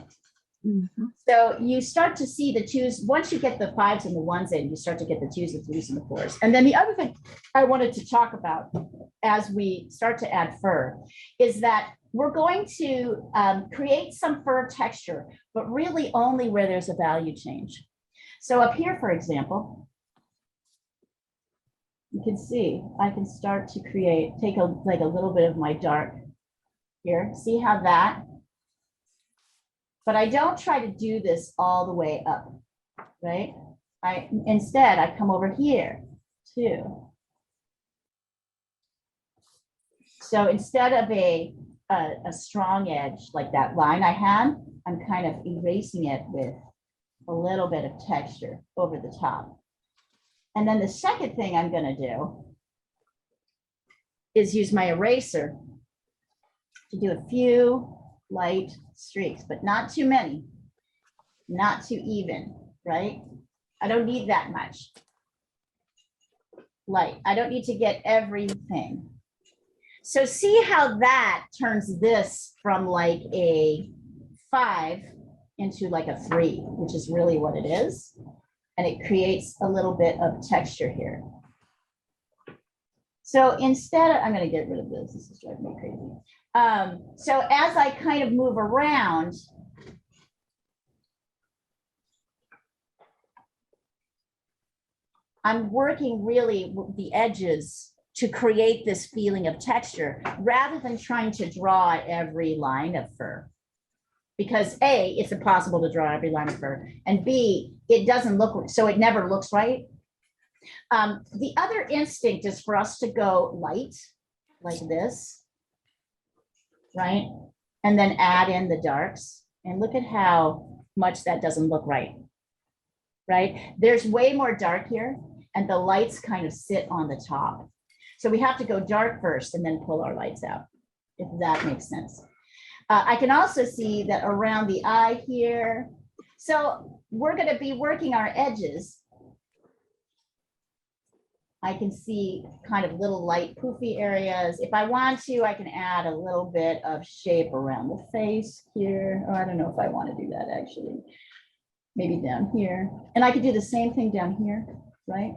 [SPEAKER 1] So you start to see the 2s. Once you get the 5s and the 1s in, you start to get the 2s, the 3s, and the 4s. And then the other thing I wanted to talk about as we start to add fur is that we're going to create some fur texture, but really only where there's a value change. So up here, for example, you can see I can start to take a little bit of my dark here. See how that? But I don't try to do this all the way up, right? Instead, I come over here too. So instead of a strong edge like that line I had, I'm kind of erasing it with a little bit of texture over the top. And then the second thing I'm going to do is use my eraser to do a few light streaks, but not too many, not too even, right? I don't need that much light. I don't need to get everything. So see how that turns this from like a 5 into like a 3, which is really what it is. And it creates a little bit of texture here. So instead, I'm going to get rid of this. This is driving me crazy. So as I kind of move around, I'm working really with the edges to create this feeling of texture rather than trying to draw every line of fur. Because A, it's impossible to draw every line of fur, and B, it doesn't look, so it never looks right. The other instinct is for us to go light, like this, right? and then add in the darks. And look at how much that doesn't look right. Right? There's way more dark here, and the lights kind of sit on the top. So we have to go dark first and then pull our lights out, if that makes sense. I can also see that around the eye here. So we're going to be working our edges. I can see kind of little light poofy areas. If I want to, I can add a little bit of shape around the face here. Oh, I don't know if I want to do that actually. Maybe down here. And I could do the same thing down here, right?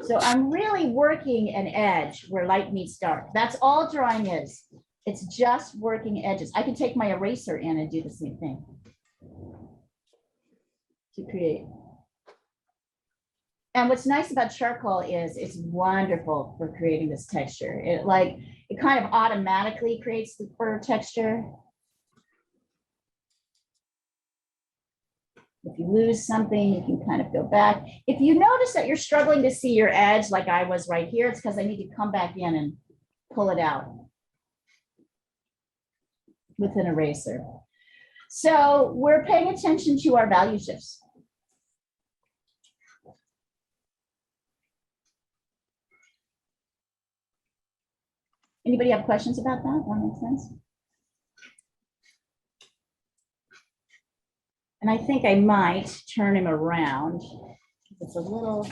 [SPEAKER 1] So I'm really working an edge where light meets dark. That's all drawing is. It's just working edges. I can take my eraser in and do the same thing to create. And what's nice about charcoal is it's wonderful for creating this texture. It kind of automatically creates the fur texture. If you lose something, you can kind of go back. If you notice that you're struggling to see your edge like I was right here, it's because I need to come back in and pull it out with an eraser. So we're paying attention to our value shifts. Anybody have questions about that? That makes sense. And I think I might turn him around. It's a little,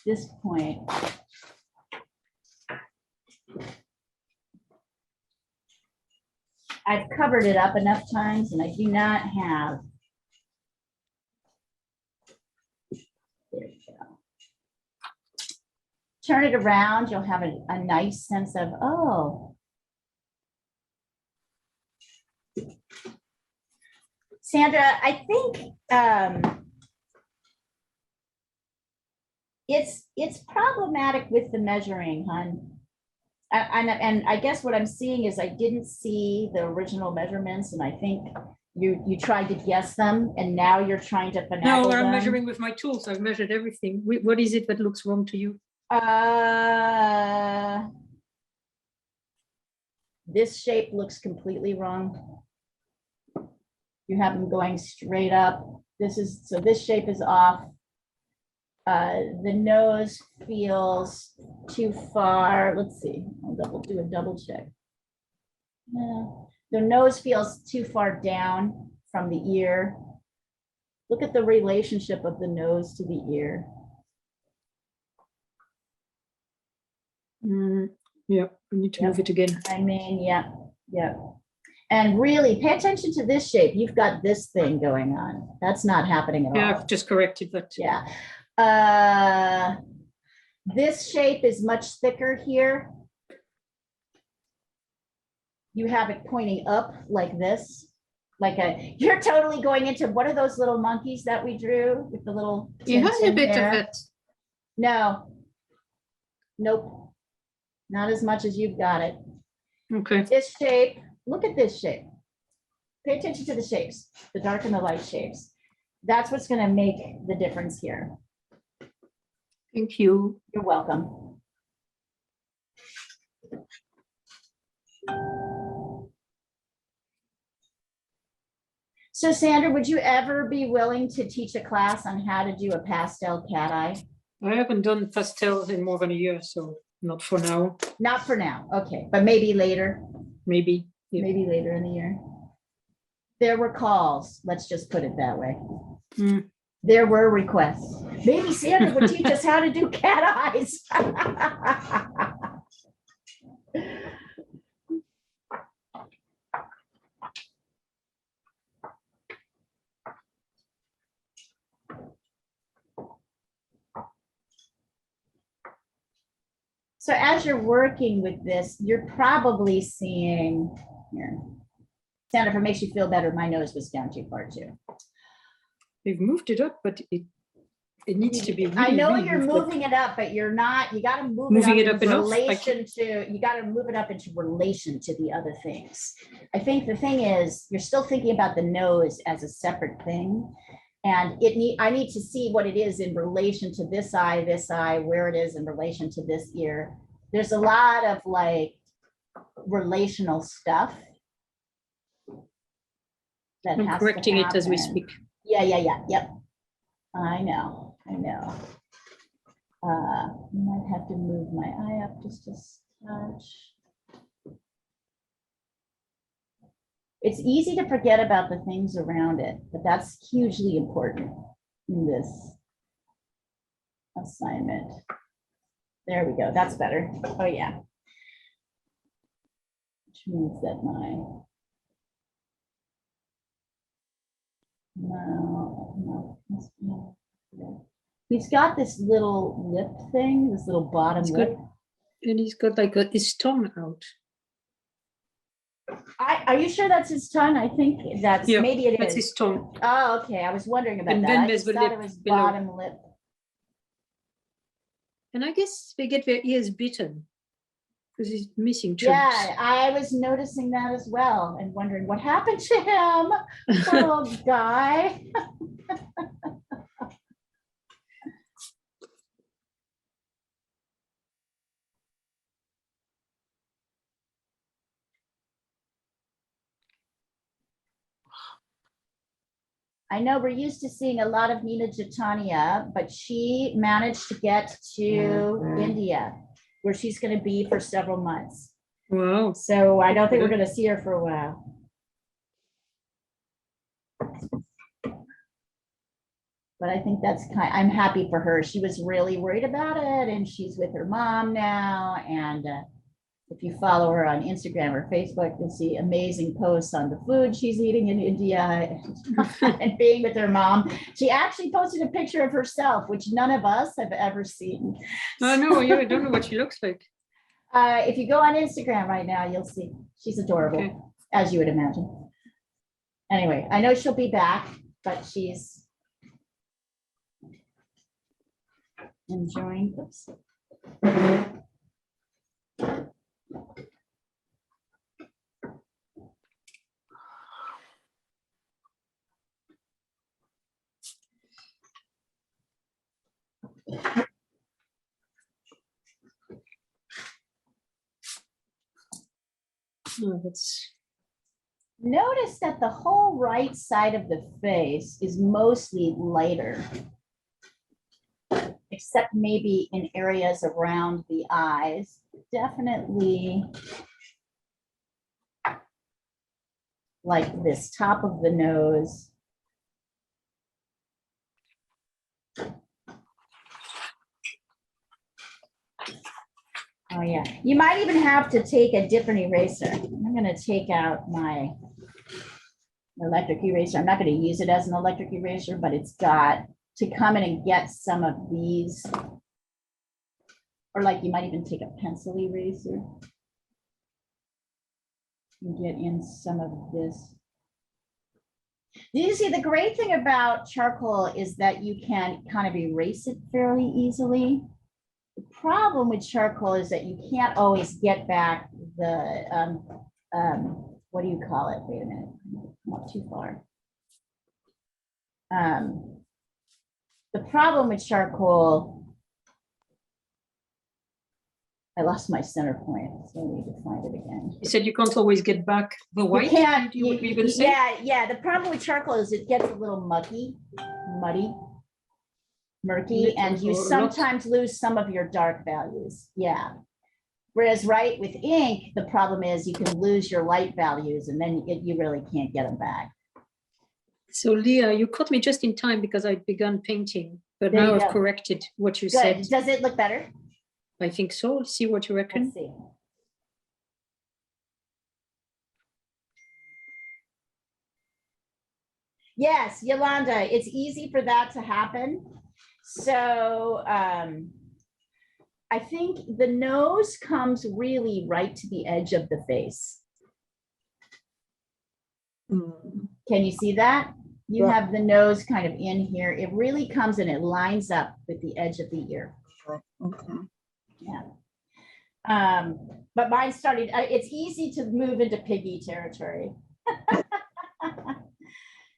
[SPEAKER 1] this point. I've covered it up enough times and I do not have. There you go. Turn it around, you'll have a nice sense of, oh. Sandra, I think it's problematic with the measuring, hon. And I guess what I'm seeing is I didn't see the original measurements, and I think you tried to guess them, and now you're trying to finagle
[SPEAKER 2] No,
[SPEAKER 1] them.
[SPEAKER 2] I'm measuring with my tools. I've measured everything. What is it that looks wrong to you?
[SPEAKER 1] This shape looks completely wrong. You have them going straight up. So this shape is off. The nose feels too far. Let's see, I'll do a double check. The nose feels too far down from the ear. Look at the relationship of the nose to the ear.
[SPEAKER 2] Yeah, we need to move it again.
[SPEAKER 1] I mean, yeah. And really pay attention to this shape. You've got this thing going on. That's not happening at all.
[SPEAKER 2] Yeah, I've just corrected that.
[SPEAKER 1] Yeah. This shape is much thicker here. You have it pointing up like this. You're totally going into, what are those little monkeys that we drew with the little
[SPEAKER 2] You have a
[SPEAKER 1] Tintin
[SPEAKER 2] bit
[SPEAKER 1] hair?
[SPEAKER 2] of it.
[SPEAKER 1] No. Nope. Not as much as you've got it.
[SPEAKER 2] Okay.
[SPEAKER 1] This shape, look at this shape. Pay attention to the shapes, the dark and the light shapes. That's what's going to make the difference here.
[SPEAKER 2] Thank you.
[SPEAKER 1] You're welcome. So Sandra, would you ever be willing to teach a class on how to do a pastel cat eye?
[SPEAKER 2] I haven't done pastels in more than a year, so not for now.
[SPEAKER 1] Not for now, okay, but maybe later,
[SPEAKER 2] Maybe. Yeah.
[SPEAKER 1] maybe later in the year. There were calls, let's just put it that way.
[SPEAKER 2] Mm.
[SPEAKER 1] There were requests. Maybe Sandra would teach us how to do cat eyes. So as you're working with this, you're probably seeing here. Sandra, if it makes you feel better, my nose was down too far too.
[SPEAKER 2] We've moved it up, but it needs to be really,
[SPEAKER 1] I know
[SPEAKER 2] really
[SPEAKER 1] you're
[SPEAKER 2] moved up.
[SPEAKER 1] moving it up, but you're not, you got to move
[SPEAKER 2] Moving
[SPEAKER 1] it
[SPEAKER 2] it
[SPEAKER 1] up
[SPEAKER 2] up
[SPEAKER 1] in
[SPEAKER 2] enough?
[SPEAKER 1] relation to, you got to move it up into relation to the other things. I think the thing is, you're still thinking about the nose as a separate thing. And I need to see what it is in relation to this eye, where it is in relation to this ear. there's a lot of like relational stuff that
[SPEAKER 2] I'm
[SPEAKER 1] has to
[SPEAKER 2] correcting it as we
[SPEAKER 1] happen.
[SPEAKER 2] speak.
[SPEAKER 1] Yep. I know. Might have to move my eye up just a touch. It's easy to forget about the things around it, but that's hugely important in this assignment. There we go. That's better. Oh yeah. Which means that he's got this little lip thing, this little bottom
[SPEAKER 2] He's
[SPEAKER 1] lip.
[SPEAKER 2] And he's got like his tongue out.
[SPEAKER 1] Are you sure that's his tongue? I think that's,
[SPEAKER 2] Yeah,
[SPEAKER 1] maybe it
[SPEAKER 2] That's
[SPEAKER 1] is.
[SPEAKER 2] his tongue.
[SPEAKER 1] Oh, okay. I was wondering about
[SPEAKER 2] And
[SPEAKER 1] that.
[SPEAKER 2] then
[SPEAKER 1] I
[SPEAKER 2] there's
[SPEAKER 1] just
[SPEAKER 2] the
[SPEAKER 1] thought
[SPEAKER 2] lip
[SPEAKER 1] it was
[SPEAKER 2] below.
[SPEAKER 1] bottom lip.
[SPEAKER 2] And I guess they get their ears bitten because he's missing chunks.
[SPEAKER 1] Yeah, I was noticing that as well and wondering what happened to him. Poor little guy. I know we're used to seeing a lot of Nina Jitania, but she managed to get to India, where she's going to be for several months.
[SPEAKER 2] Wow.
[SPEAKER 1] So I don't think we're going to see her for a while. But I think that's I'm happy for her. She was really worried about it, and she's with her mom now. And if you follow her on Instagram or Facebook, you'll see amazing posts on the food she's eating in India and being with her mom. She actually posted a picture of herself, which none of us have ever seen.
[SPEAKER 2] Oh no, yeah, I don't know what she looks like.
[SPEAKER 1] If you go on Instagram right now, you'll see she's adorable,
[SPEAKER 2] Okay.
[SPEAKER 1] as you would imagine. Anyway, I know she'll be back, but she's enjoying this.
[SPEAKER 2] Oh, that's
[SPEAKER 1] Notice that the whole right side of the face is mostly lighter, except maybe in areas around the eyes. Definitely like this top of the nose. Oh yeah, you might even have to take a different eraser. I'm gonna take out my electric eraser. I'm not gonna use it as an electric eraser, but it's got to come in and get some of these. Or like you might even take a pencil eraser and get in some of this. You see, the great thing about charcoal is that you can kind of erase it fairly easily. The problem with charcoal is that you can't always get back the, what do you call it? Wait a minute, not too far. The problem with charcoal, I lost my center point, so I need to find it again.
[SPEAKER 2] You said you can't always get back the white.
[SPEAKER 1] You can't,
[SPEAKER 2] You were gonna say?
[SPEAKER 1] yeah. The problem with charcoal is it gets a little muddy, murky,
[SPEAKER 2] Little
[SPEAKER 1] and you
[SPEAKER 2] or a lot.
[SPEAKER 1] sometimes lose some of your dark values. Yeah. Whereas, right, with ink, the problem is you can lose your light values, and then you really can't get them back.
[SPEAKER 2] So Leah, you caught me just in time because I'd begun painting, but
[SPEAKER 1] There
[SPEAKER 2] now
[SPEAKER 1] you
[SPEAKER 2] I've
[SPEAKER 1] go.
[SPEAKER 2] corrected what you
[SPEAKER 1] Good.
[SPEAKER 2] said.
[SPEAKER 1] Does it look better?
[SPEAKER 2] I think so. See what you reckon.
[SPEAKER 1] Let's see. Yes, Yolanda, it's easy for that to happen. So I think the nose comes really right to the edge of the face. Can you see that? You
[SPEAKER 3] Yeah.
[SPEAKER 1] have the nose kind of in here. It really comes and it lines up with the edge of the ear.
[SPEAKER 3] Okay.
[SPEAKER 1] Yeah. But mine started, it's easy to move into piggy territory.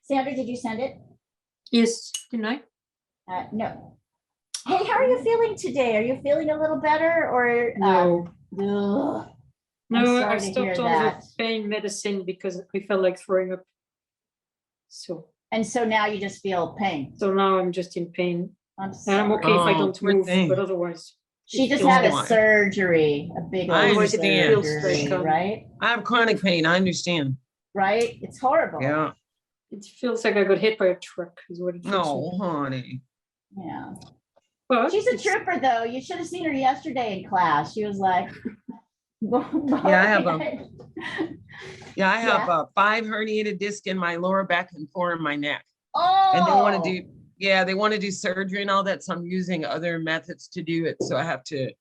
[SPEAKER 1] Sandra, did you send it?
[SPEAKER 2] Yes, didn't I?
[SPEAKER 1] No. Hey, how are you feeling today? Are you feeling a little better or?
[SPEAKER 2] No,
[SPEAKER 1] Ugh, I'm
[SPEAKER 2] no,
[SPEAKER 1] sorry
[SPEAKER 2] I
[SPEAKER 1] to
[SPEAKER 2] stopped
[SPEAKER 1] hear
[SPEAKER 2] all the
[SPEAKER 1] that.
[SPEAKER 2] pain medicine because I felt like throwing up. So,
[SPEAKER 1] And so now you just feel pain.
[SPEAKER 2] so now I'm just in pain.
[SPEAKER 1] I'm
[SPEAKER 2] And I'm
[SPEAKER 1] sorry.
[SPEAKER 2] okay if I
[SPEAKER 4] Oh,
[SPEAKER 2] don't
[SPEAKER 4] poor
[SPEAKER 2] move,
[SPEAKER 4] thing.
[SPEAKER 2] but otherwise.
[SPEAKER 1] She
[SPEAKER 2] it
[SPEAKER 1] just
[SPEAKER 2] feels
[SPEAKER 1] had a
[SPEAKER 4] Oh, I-
[SPEAKER 1] surgery, a big
[SPEAKER 4] I
[SPEAKER 1] old
[SPEAKER 2] Otherwise it
[SPEAKER 4] understand.
[SPEAKER 2] feels
[SPEAKER 1] surgery,
[SPEAKER 2] like,
[SPEAKER 1] right?
[SPEAKER 4] I have chronic pain. I understand.
[SPEAKER 1] Right? It's horrible.
[SPEAKER 4] Yeah.
[SPEAKER 2] it feels like I got hit by a truck is what it feels
[SPEAKER 4] No,
[SPEAKER 2] like.
[SPEAKER 4] honey.
[SPEAKER 1] Yeah.
[SPEAKER 2] But
[SPEAKER 1] She's a
[SPEAKER 2] it's-
[SPEAKER 1] trooper though. You should have seen her yesterday in class. She was like,
[SPEAKER 4] Yeah, I have Yeah, I have
[SPEAKER 1] Yeah.
[SPEAKER 4] 5 herniated discs in my lower back and 4 in my neck.
[SPEAKER 1] Oh.
[SPEAKER 4] And they want to do, yeah, they want to do surgery and all that. So I'm using other methods to do it. So I have to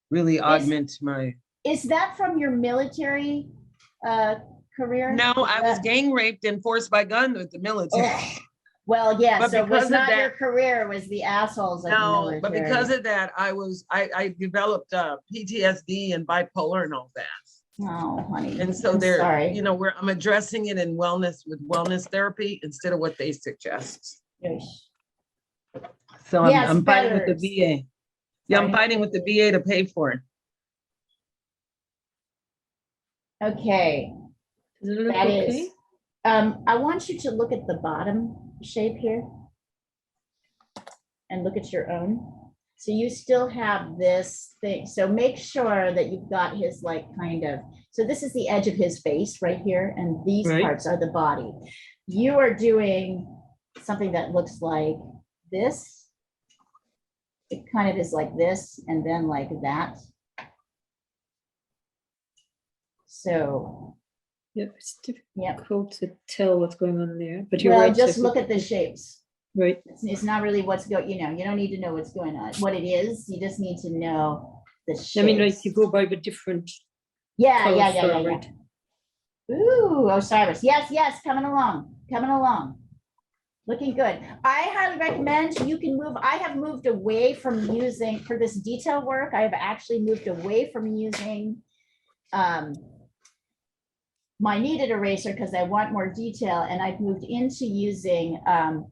[SPEAKER 4] really augment my.
[SPEAKER 1] Is that from your military career?
[SPEAKER 4] No, I was
[SPEAKER 1] That-
[SPEAKER 4] gang raped and forced by gun with the military.
[SPEAKER 1] Oh. Well, yeah,
[SPEAKER 4] But
[SPEAKER 1] so it
[SPEAKER 4] because
[SPEAKER 1] was
[SPEAKER 4] of
[SPEAKER 1] not your
[SPEAKER 4] that-
[SPEAKER 1] career, it was the assholes of the
[SPEAKER 4] No,
[SPEAKER 1] military.
[SPEAKER 4] but because of that, I developed PTSD and bipolar and all that.
[SPEAKER 1] Oh, honey.
[SPEAKER 4] And so
[SPEAKER 1] I'm
[SPEAKER 4] they're,
[SPEAKER 1] sorry.
[SPEAKER 4] you know, I'm addressing it in wellness with wellness therapy instead of what they suggest.
[SPEAKER 1] Yeesh.
[SPEAKER 4] So
[SPEAKER 1] Yes,
[SPEAKER 4] I'm fighting with the
[SPEAKER 1] better.
[SPEAKER 4] VA. Yeah, I'm
[SPEAKER 1] Sorry.
[SPEAKER 4] fighting with the VA to pay for it.
[SPEAKER 1] Okay,
[SPEAKER 2] Does it look
[SPEAKER 1] that
[SPEAKER 2] okay?
[SPEAKER 1] is. I want you to look at the bottom shape here. And look at your own. So you still have this thing. So make sure that you've got his like kind of, so this is the edge of his face right here. And these
[SPEAKER 2] Right.
[SPEAKER 1] parts are the body. You are doing something that looks like this. It kind of is like this and then like that. So,
[SPEAKER 2] Yeah, it's
[SPEAKER 1] yeah.
[SPEAKER 2] difficult to tell what's going on there, but you're
[SPEAKER 1] Well,
[SPEAKER 2] right.
[SPEAKER 1] just
[SPEAKER 2] Sophie.
[SPEAKER 1] look at the shapes.
[SPEAKER 2] Right.
[SPEAKER 1] It's not really what's going, you don't need to know what's going on, what it is. You just need to know the shapes.
[SPEAKER 2] I mean, like you go by the different.
[SPEAKER 1] Yeah,
[SPEAKER 2] color
[SPEAKER 1] yeah, yeah,
[SPEAKER 2] fur,
[SPEAKER 1] yeah, yeah.
[SPEAKER 2] right?
[SPEAKER 1] Ooh, Osiris. Yes, yes, coming along, coming along. Looking good. I highly recommend you can move. I have moved away from using, for this detail work, I have actually moved away from using my kneaded eraser because I want more detail, and I've moved into using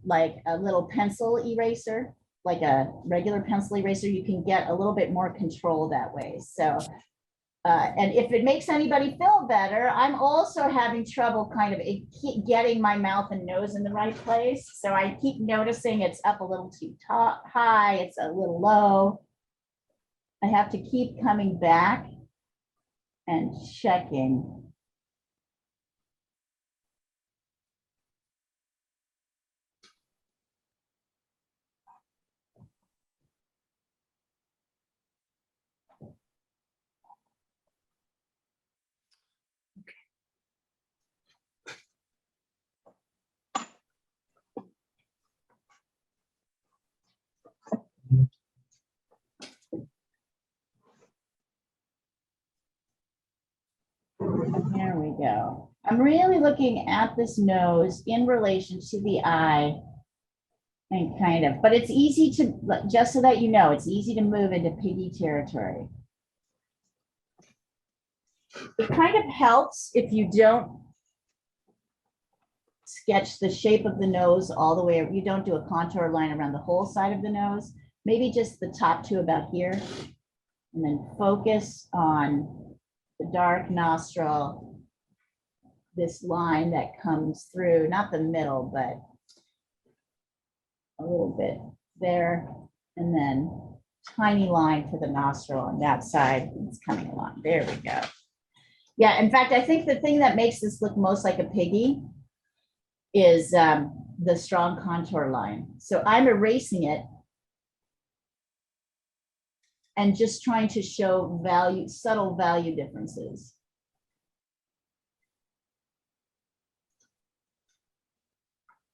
[SPEAKER 1] like a little pencil eraser, like a regular pencil eraser. You can get a little bit more control that way. So, and if it makes anybody feel better, I'm also having trouble kind of getting my mouth and nose in the right place. So I keep noticing it's up a little too high, it's a little low. I have to keep coming back and checking. There we go. I'm really looking at this nose in relation to the eye and kind of, but it's easy to, just so that you know, it's easy to move into piggy territory. It kind of helps if you don't sketch the shape of the nose all the way, you don't do a contour line around the whole side of the nose, maybe just the top two about here, and then focus on the dark nostril, this line that comes through, not the middle, but a little bit there, and then tiny line to the nostril on that side. It's coming along. There we go. Yeah, in fact, I think the thing that makes this look most like a piggy is the strong contour line. So I'm erasing it and just trying to show value, subtle value differences.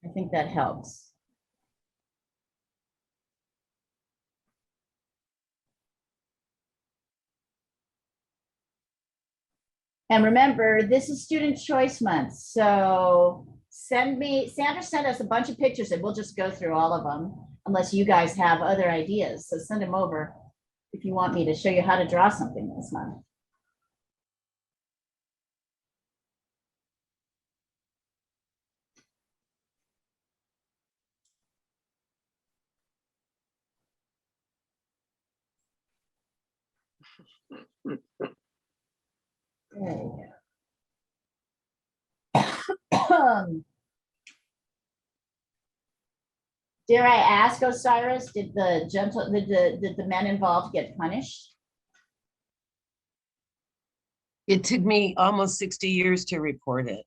[SPEAKER 1] I think that helps. And remember, this is Student Choice Month. So Sandra sent us a bunch of pictures and we'll just go through all of them unless you guys have other ideas. So send them over if you want me to show you how to draw something this month. There you go. Dare I ask, Osiris, did the men involved get punished?
[SPEAKER 4] It took me almost 60 years to report it.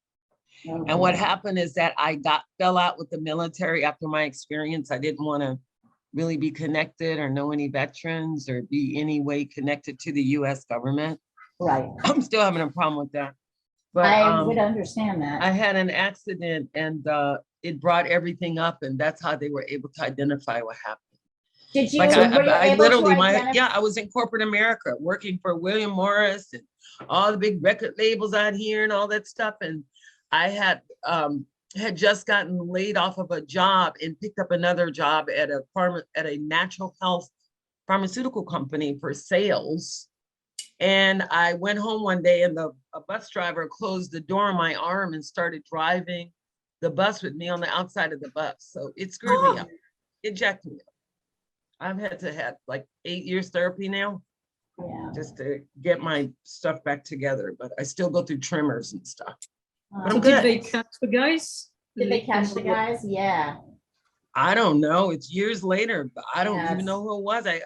[SPEAKER 4] And what happened is that I fell out with the military after my experience. I didn't want to really be connected or know any veterans or be any way connected to the US government.
[SPEAKER 1] Right.
[SPEAKER 4] I'm still having a problem with that. But
[SPEAKER 1] I would understand that.
[SPEAKER 4] I had an accident and it brought everything up, and that's how they were able to identify what happened.
[SPEAKER 1] Did you,
[SPEAKER 4] Like
[SPEAKER 1] were you
[SPEAKER 4] I
[SPEAKER 1] able to
[SPEAKER 4] literally,
[SPEAKER 1] identify?
[SPEAKER 4] I was in corporate America working for William Morris and all the big record labels out here and all that stuff. And I had just gotten laid off of a job and picked up another job at a natural health pharmaceutical company for sales. And I went home one day and a bus driver closed the door on my arm and started driving the bus with me on the outside of the bus. So it screwed me up. It jacked me up. I've had to have like 8 years therapy now.
[SPEAKER 1] Yeah.
[SPEAKER 4] Just to get my stuff back together, but I still go through trimmers and stuff. But I'm
[SPEAKER 2] So
[SPEAKER 4] good.
[SPEAKER 2] did they catch the guys?
[SPEAKER 1] Did they catch the guys? Yeah.
[SPEAKER 4] I don't know. It's years later, but I don't
[SPEAKER 1] Yeah,
[SPEAKER 4] even know who it was. I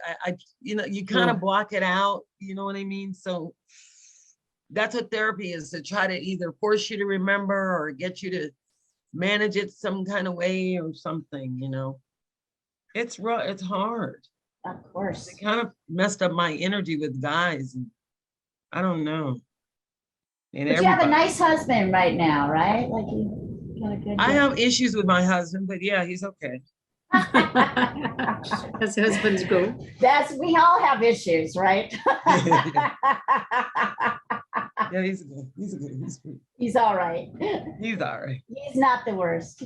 [SPEAKER 4] you kind of block it out. You know what I mean? So that's what therapy is, to try to either force you to remember or get you to manage it some kind of way or something, you know. It's hard.
[SPEAKER 1] Of course.
[SPEAKER 4] It kind of messed up my energy with guys. And I don't know. And
[SPEAKER 1] But you have a
[SPEAKER 4] everybody.
[SPEAKER 1] nice husband right now, right? Like you got a good.
[SPEAKER 4] I have issues with my husband, but yeah, he's okay.
[SPEAKER 2] As husbands go.
[SPEAKER 1] We all have issues, right?
[SPEAKER 4] Yeah, he's good. He's good. He's good.
[SPEAKER 1] He's all right.
[SPEAKER 4] He's all right.
[SPEAKER 1] He's not the worst.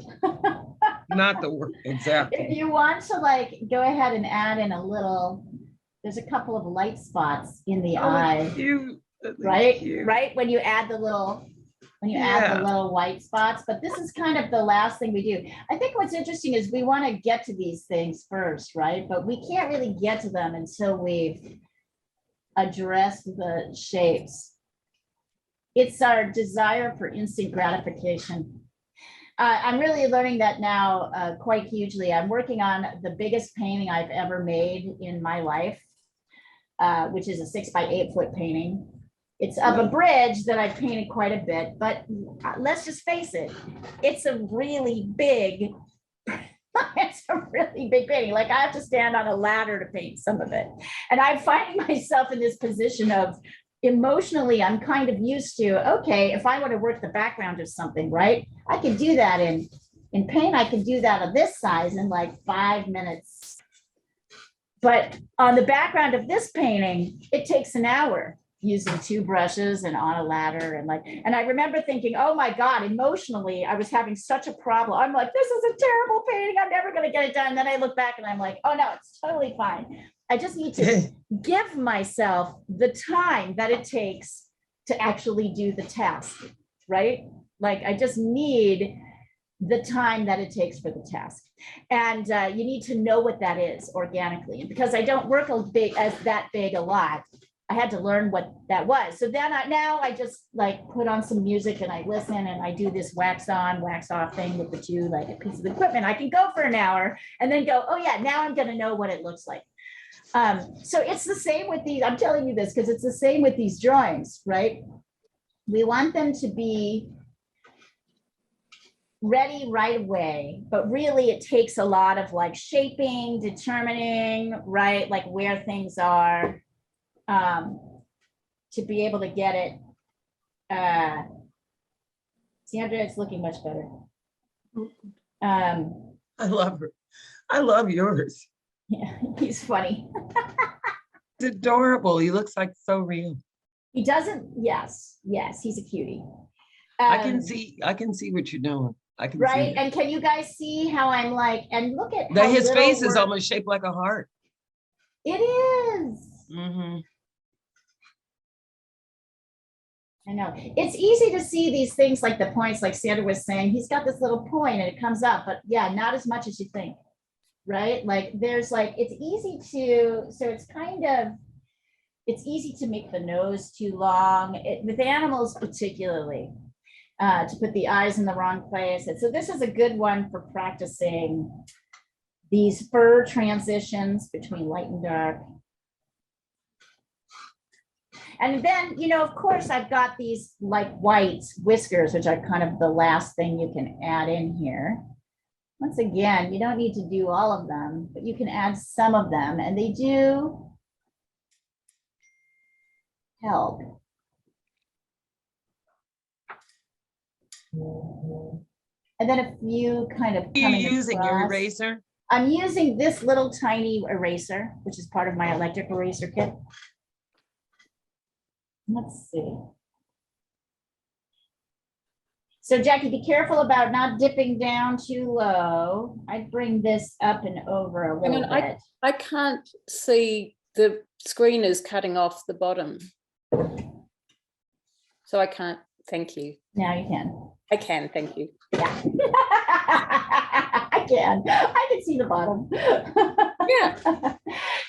[SPEAKER 4] Not the work, exactly.
[SPEAKER 1] If you want to like go ahead and add in a little, there's a couple of light spots in the eye,
[SPEAKER 4] Cute.
[SPEAKER 1] right?
[SPEAKER 4] Cute.
[SPEAKER 1] Right when you add the little, add the little white spots. But this is kind of the last thing we do. I think what's interesting is we want to get to these things first, right? But we can't really get to them until we've addressed the shapes. It's our desire for instant gratification. I'm really learning that now quite hugely. I'm working on the biggest painting I've ever made in my life, which is a 6 by 8 foot painting. It's of a bridge that I've painted quite a bit, but let's just face it, it's a really big, it's a really big painting. Like I have to stand on a ladder to paint some of it. And I'm finding myself in this position of emotionally, I'm kind of used to, okay, if I want to work the background of something, right? I can do that in paint. I can do that of this size in like 5 minutes. But on the background of this painting, it takes an hour using 2 brushes and on a ladder. And I remember thinking, oh my God, emotionally, I was having such a problem. I'm like, this is a terrible painting. I'm never going to get it done. And then I look back and I'm like, oh no, it's totally fine. I just need to give myself the time that it takes to actually do the task, right? Like I just need the time that it takes for the task. And you need to know what that is organically. And because I don't work that big a lot, I had to learn what that was. So then now I just like put on some music and I listen and I do this wax on, wax off thing with the 2 like pieces of equipment. I can go for an hour and then go, oh yeah, now I'm going to know what it looks like. So it's the same with these, I'm telling you this because it's the same with these drawings, right? We want them to be ready right away, but really it takes a lot of like shaping, determining, right? Like where things are, to be able to get it. Sandra, it's looking much better.
[SPEAKER 4] I love her. I love yours.
[SPEAKER 1] Yeah, he's funny.
[SPEAKER 4] It's adorable. He looks like so real.
[SPEAKER 1] He doesn't, yes, he's a cutie.
[SPEAKER 4] I can see what you're doing. I can
[SPEAKER 1] right.
[SPEAKER 4] see
[SPEAKER 1] And can you guys see how I'm like, and look at
[SPEAKER 4] that his
[SPEAKER 1] little
[SPEAKER 4] face is
[SPEAKER 1] work-
[SPEAKER 4] almost shaped like a heart.
[SPEAKER 1] It is.
[SPEAKER 4] Mm-hmm.
[SPEAKER 1] I know. It's easy to see these things like the points, like Sandra was saying, he's got this little point and it comes up, but yeah, not as much as you think, right? Like there's like, it's easy to, so it's kind of, it's easy to make the nose too long, with animals particularly, to put the eyes in the wrong place. And so this is a good one for practicing these fur transitions between light and dark. And then, you know, of course, I've got these like white whiskers, which are kind of the last thing you can add in here. Once again, you don't need to do all of them, but you can add some of them, and they do help. And then a few kind of
[SPEAKER 4] Are you
[SPEAKER 1] coming
[SPEAKER 4] using your
[SPEAKER 1] across.
[SPEAKER 4] eraser?
[SPEAKER 1] I'm using this little tiny eraser, which is part of my electric eraser kit. Let's see. So Jackie, be careful about not dipping down too low. I'd bring this up and over a little bit.
[SPEAKER 5] I can't see, the screen is cutting off the bottom. So I can't, thank you.
[SPEAKER 1] Now you can.
[SPEAKER 5] I can, thank you.
[SPEAKER 1] Yeah. I can see the bottom.
[SPEAKER 5] Yeah.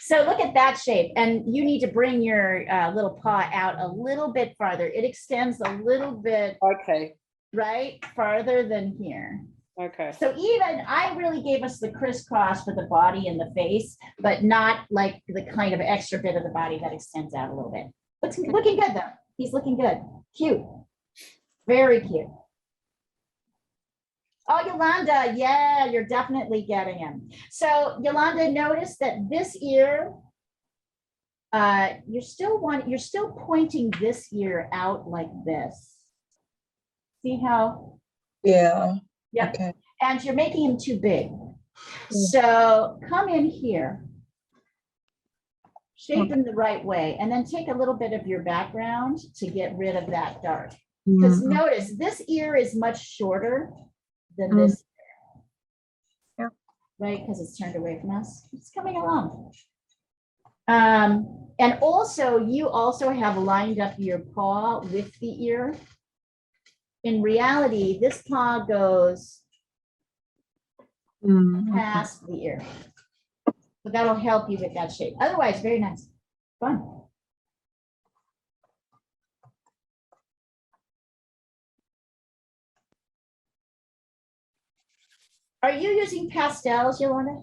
[SPEAKER 1] So look at that shape, and you need to bring your little paw out a little bit farther. It extends a little bit,
[SPEAKER 5] Okay,
[SPEAKER 1] right, farther than here.
[SPEAKER 5] okay.
[SPEAKER 1] So even, I really gave us the crisscross for the body and the face, but not like the kind of extra bit of the body that extends out a little bit. Looking good though. He's looking good. Cute. Very cute. Oh, Yolanda, yeah, you're definitely getting him. So Yolanda, notice that this ear, you're still pointing this ear out like this. See how?
[SPEAKER 3] Yeah.
[SPEAKER 1] Yep.
[SPEAKER 3] Okay.
[SPEAKER 1] And you're making him too big. So come in here, shape him the right way, and then take a little bit of your background to get rid of that dark. Because notice this ear is much shorter than this,
[SPEAKER 3] Yeah.
[SPEAKER 1] right? Because it's turned away from us. It's coming along. And also, you also have lined up your paw with the ear. In reality, this paw goes past the ear. So that'll help you with that shape. Otherwise, very nice. Fun. Are you using pastels, Yolanda?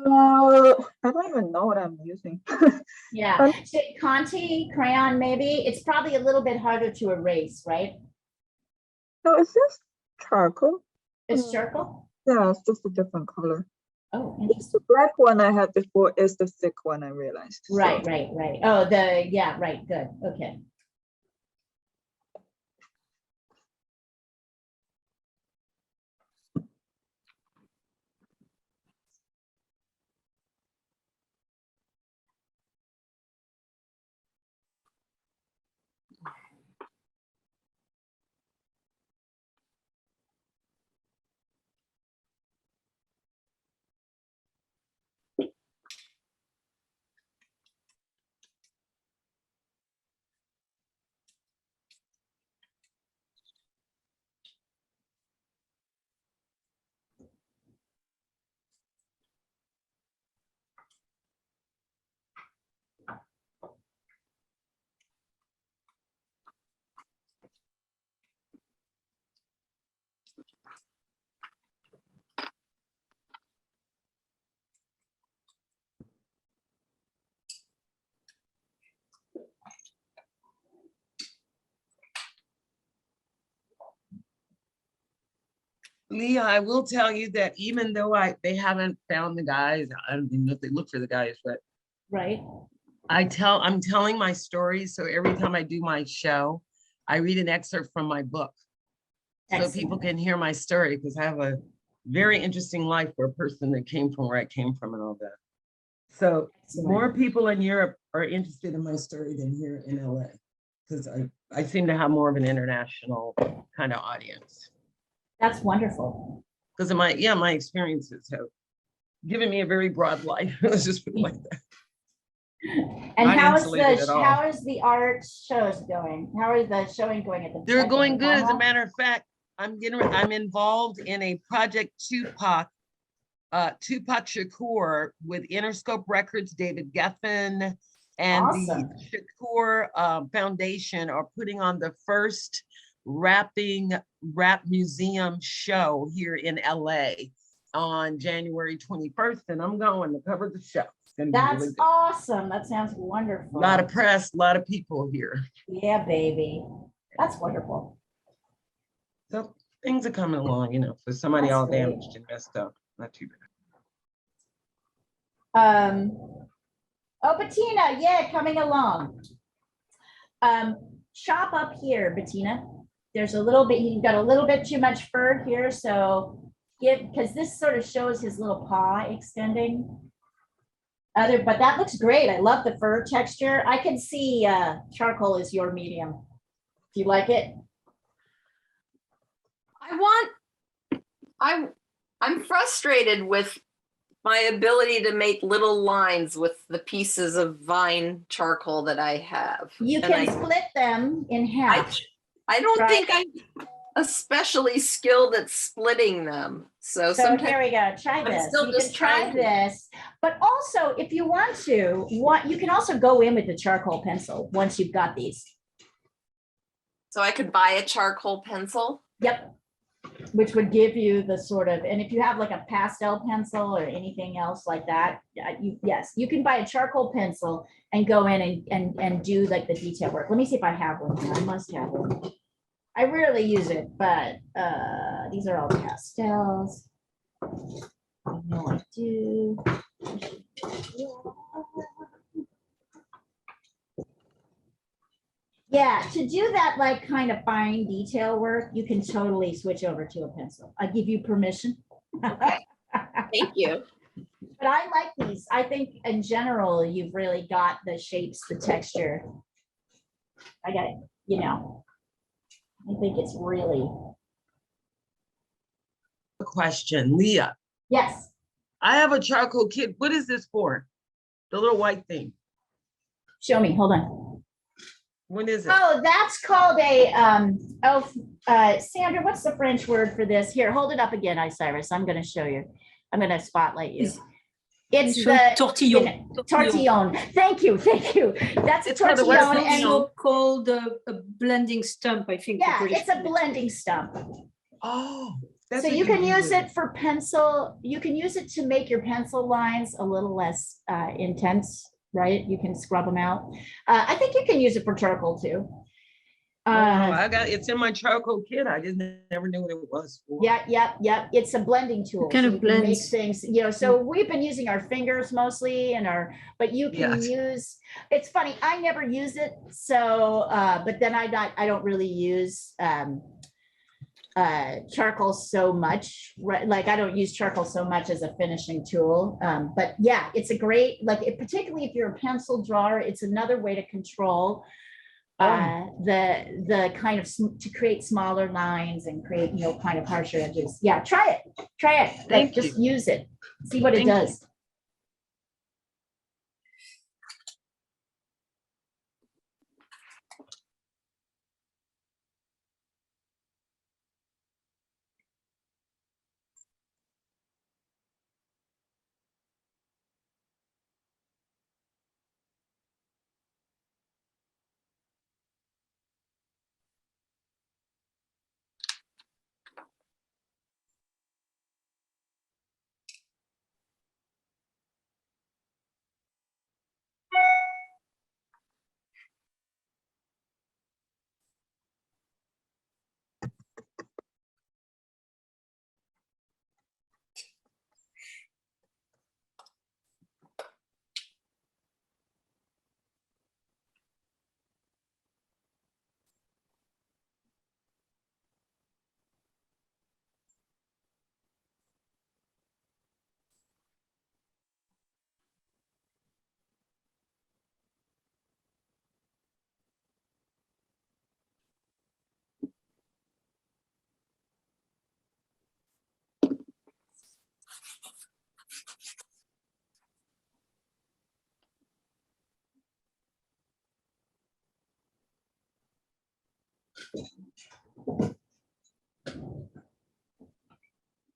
[SPEAKER 3] I don't even know what I'm using.
[SPEAKER 1] Yeah, so Conti crayon, maybe. It's probably a little bit harder to erase, right?
[SPEAKER 3] No, it's just charcoal.
[SPEAKER 1] It's charcoal?
[SPEAKER 3] Yeah, it's just a different color.
[SPEAKER 1] Oh,
[SPEAKER 3] The
[SPEAKER 1] interesting.
[SPEAKER 3] black one I had before is the thick one, I realized. So-
[SPEAKER 1] Right. Oh, yeah, right, good, okay.
[SPEAKER 4] Leah, I will tell you that even though they haven't found the guys, I don't even know if they look for the guys, but
[SPEAKER 1] Right.
[SPEAKER 4] I'm telling my story. So every time I do my show, I read an excerpt from my book. So people
[SPEAKER 1] Excellent.
[SPEAKER 4] can hear my story, because I have a very interesting life for a person that came from where I came from and all that. So
[SPEAKER 1] Excellent.
[SPEAKER 4] more people in Europe are interested in my story than here in LA, because I seem to have more of an international kind of audience.
[SPEAKER 1] That's wonderful.
[SPEAKER 4] Because of my experiences have given me a very broad life. Let's just put it like that.
[SPEAKER 1] And
[SPEAKER 4] Not
[SPEAKER 1] how
[SPEAKER 4] insulated at all.
[SPEAKER 1] is the art shows going? How is the showing going at the?
[SPEAKER 4] They're
[SPEAKER 1] at the
[SPEAKER 4] going good. As a
[SPEAKER 1] Mall?
[SPEAKER 4] matter of fact, I'm involved in a Project Tupac Tupac Shakur with Interscope Records, David Geffen, and
[SPEAKER 1] Awesome.
[SPEAKER 4] the Shakur Foundation are putting on the first rap museum show here in LA on January 21st, and I'm going to cover the show. It's gonna be
[SPEAKER 1] That's
[SPEAKER 4] really good.
[SPEAKER 1] awesome. That sounds
[SPEAKER 4] A
[SPEAKER 1] wonderful.
[SPEAKER 4] lot of press, a lot of people here.
[SPEAKER 1] Yeah, baby. That's wonderful.
[SPEAKER 4] So things are coming along, you know, for somebody
[SPEAKER 1] That's
[SPEAKER 4] all
[SPEAKER 1] great.
[SPEAKER 4] damaged and messed up. Not too bad.
[SPEAKER 1] Oh, Bettina, yeah, coming along. Chop up here, Bettina. There's a little bit, you've got a little bit too much fur here, so because this sort of shows his little paw extending. But that looks great. I love the fur texture. I can see charcoal is your medium. Do you like it?
[SPEAKER 6] I'm frustrated with my ability to make little lines with the pieces of vine charcoal that I have.
[SPEAKER 1] You
[SPEAKER 6] And
[SPEAKER 1] can split them in half.
[SPEAKER 6] I don't
[SPEAKER 1] Right.
[SPEAKER 6] think I'm especially skilled at splitting them. So
[SPEAKER 1] So
[SPEAKER 6] sometimes
[SPEAKER 1] here we go. Try
[SPEAKER 6] I'm
[SPEAKER 1] this.
[SPEAKER 6] still
[SPEAKER 1] You can
[SPEAKER 6] just
[SPEAKER 1] try
[SPEAKER 6] trying to-
[SPEAKER 1] this, but also if you want to, you can also go in with the charcoal pencil once you've got these.
[SPEAKER 6] so I could buy a charcoal pencil.
[SPEAKER 1] Yep. Which would give you the sort of, and if you have like a pastel pencil or anything else like that, yes, you can buy a charcoal pencil and go in and do like the detail work. Let me see if I have one here. I must have one. I rarely use it, but these are all pastels. I know I do. Yeah, to do that like kind of fine detail work, you can totally switch over to a pencil. I give you permission.
[SPEAKER 6] Okay. Thank you.
[SPEAKER 1] But I like these. I think in general, you've really got the shapes, the texture. I got it, you know. I think it's really,
[SPEAKER 4] Question, Leah.
[SPEAKER 1] yes.
[SPEAKER 4] I have a charcoal kit. What is this for? The little white thing.
[SPEAKER 1] Show me, hold on.
[SPEAKER 4] What is it?
[SPEAKER 1] Oh, that's called a, Sandra, what's the French word for this? Here, hold it up again, Cyrus. I'm gonna show you. I'm gonna spotlight you. It's
[SPEAKER 2] Show
[SPEAKER 1] the
[SPEAKER 2] tortillon.
[SPEAKER 1] tortillon. Thank you, thank you. That's a
[SPEAKER 4] It's for the
[SPEAKER 1] tortillon
[SPEAKER 4] recipe.
[SPEAKER 1] and
[SPEAKER 2] Also called a blending stump, I think. the
[SPEAKER 1] yeah,
[SPEAKER 2] British
[SPEAKER 1] it's a
[SPEAKER 2] call it.
[SPEAKER 1] blending stump.
[SPEAKER 4] Oh. that's
[SPEAKER 1] So
[SPEAKER 4] what
[SPEAKER 1] you can use
[SPEAKER 4] it.
[SPEAKER 1] it for pencil, you can use it to make your pencil lines a little less intense, right? You can scrub them out. I think you can use it for charcoal too.
[SPEAKER 4] Oh, I got it's in my charcoal kit. I just never knew what it was for.
[SPEAKER 1] Yeah. It's a blending tool.
[SPEAKER 2] Kind
[SPEAKER 1] so
[SPEAKER 2] of
[SPEAKER 1] you can make
[SPEAKER 2] blends.
[SPEAKER 1] things, you know, so we've been using our fingers mostly but you can use, it's funny, I never use it. So, but then I don't really use charcoal so much, right? Like I don't use charcoal so much as a finishing tool. But yeah, it's a great, like particularly if you're a pencil drawer, it's another way to control the kind of to create smaller lines and create, you know, kind of harsher edges. Yeah, try it. Like,
[SPEAKER 4] Thank
[SPEAKER 1] just
[SPEAKER 4] you.
[SPEAKER 1] use it. See what it
[SPEAKER 4] Thank you.
[SPEAKER 1] does.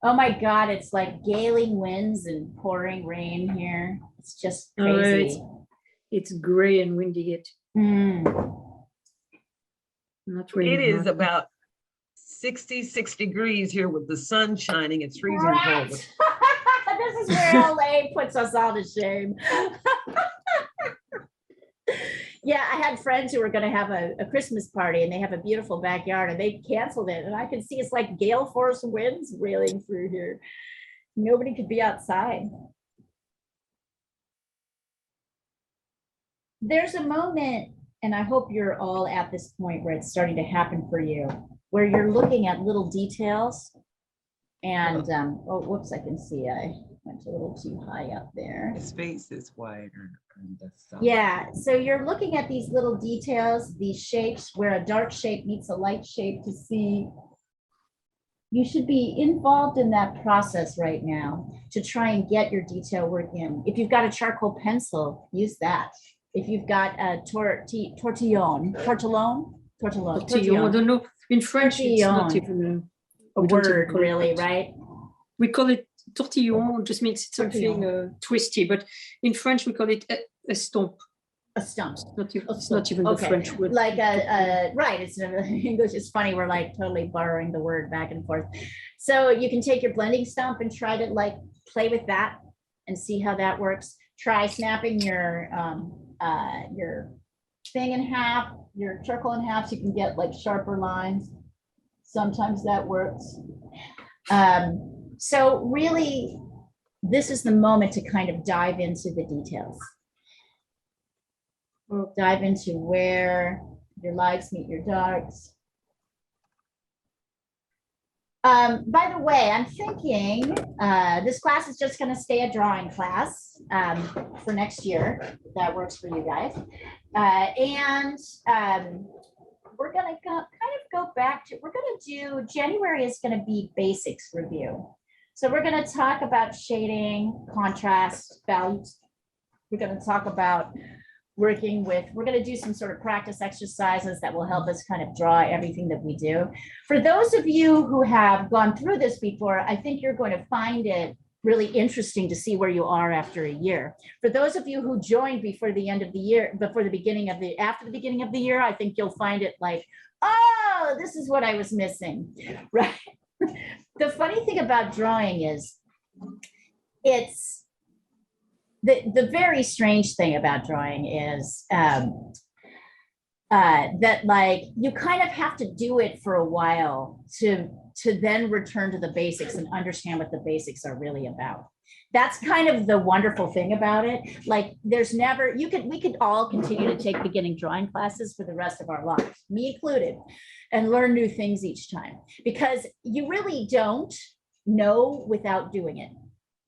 [SPEAKER 1] Oh my God, it's like galing winds and pouring rain here. It's just
[SPEAKER 2] Oh,
[SPEAKER 1] crazy.
[SPEAKER 2] It's gray and windy yet. Not really.
[SPEAKER 4] It is about 66 degrees here with the sun shining. It's freezing cold.
[SPEAKER 1] This is where LA puts us all to shame. Yeah, I had friends who were going to have a Christmas party and they have a beautiful backyard and they canceled it. And I could see it's like gale force winds wailing through here. Nobody could be outside. There's a moment, and I hope you're all at this point where it's starting to happen for you, where you're looking at little details. And, oh, whoops, I can see I went a little too high up there.
[SPEAKER 4] His face is wider.
[SPEAKER 1] Yeah, so you're looking at these little details, these shapes where a dark shape meets a light shape to see. You should be involved in that process right now to try and get your detail work in. If you've got a charcoal pencil, use that. If you've got a tortillon, I
[SPEAKER 2] don't know. In French, it's not
[SPEAKER 1] Tortillon.
[SPEAKER 2] even
[SPEAKER 1] a
[SPEAKER 2] we don't even
[SPEAKER 1] word,
[SPEAKER 2] call it
[SPEAKER 1] really,
[SPEAKER 2] that.
[SPEAKER 1] right?
[SPEAKER 2] We call it tortillon, just makes it something twisty. But in French, we call it a stump.
[SPEAKER 1] A stump.
[SPEAKER 2] It's not even the French word.
[SPEAKER 1] Like right, it's English. It's funny, we're like totally borrowing the word back and forth. So you can take your blending stump and try to like play with that and see how that works. Try snapping your thing in half, your charcoal in half, so you can get like sharper lines. Sometimes that works. So really, this is the moment to kind of dive into the details. We'll dive into where your lights meet your darks. By the way, I'm thinking this class is just going to stay a drawing class for next year. That works for you guys. We're going to kind of go back to, we're going to do, January is going to be basics review. So we're going to talk about shading, contrast, values. We're going to talk about working with, we're going to do some sort of practice exercises that will help us kind of draw everything that we do. For those of you who have gone through this before, I think you're going to find it really interesting to see where you are after a year. For those of you who joined before the end of the year, after the beginning of the year, I think you'll find it like, oh, this is what I was missing, right? The funny thing about drawing is it's, the very strange thing about drawing is that like you kind of have to do it for a while to then return to the basics and understand what the basics are really about. That's kind of the wonderful thing about it. Like there's never, we could all continue to take beginning drawing classes for the rest of our lives, me included, and learn new things each time, because you really don't know without doing it.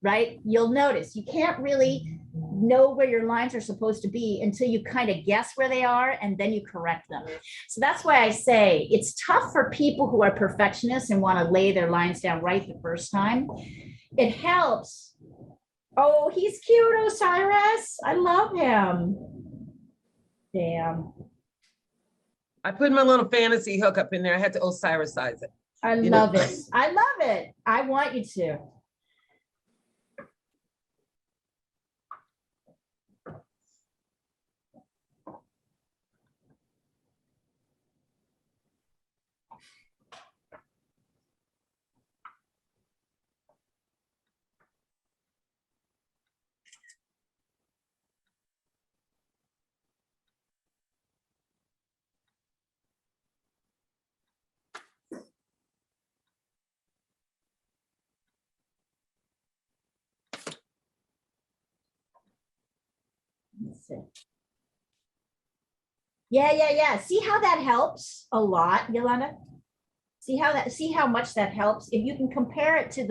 [SPEAKER 1] Right? You'll notice you can't really know where your lines are supposed to be until you kind of guess where they are and then you correct them. So that's why I say it's tough for people who are perfectionists and want to lay their lines down right the first time. It helps. Oh, he's cute, Osiris. I love him. Damn.
[SPEAKER 4] I put my little fantasy hook up in there. I had to Osiris-ize it.
[SPEAKER 1] I love it. I love it. I want you to. Let's see. Yeah. See how that helps a lot, Yolanda? See how much that helps? If you can compare it to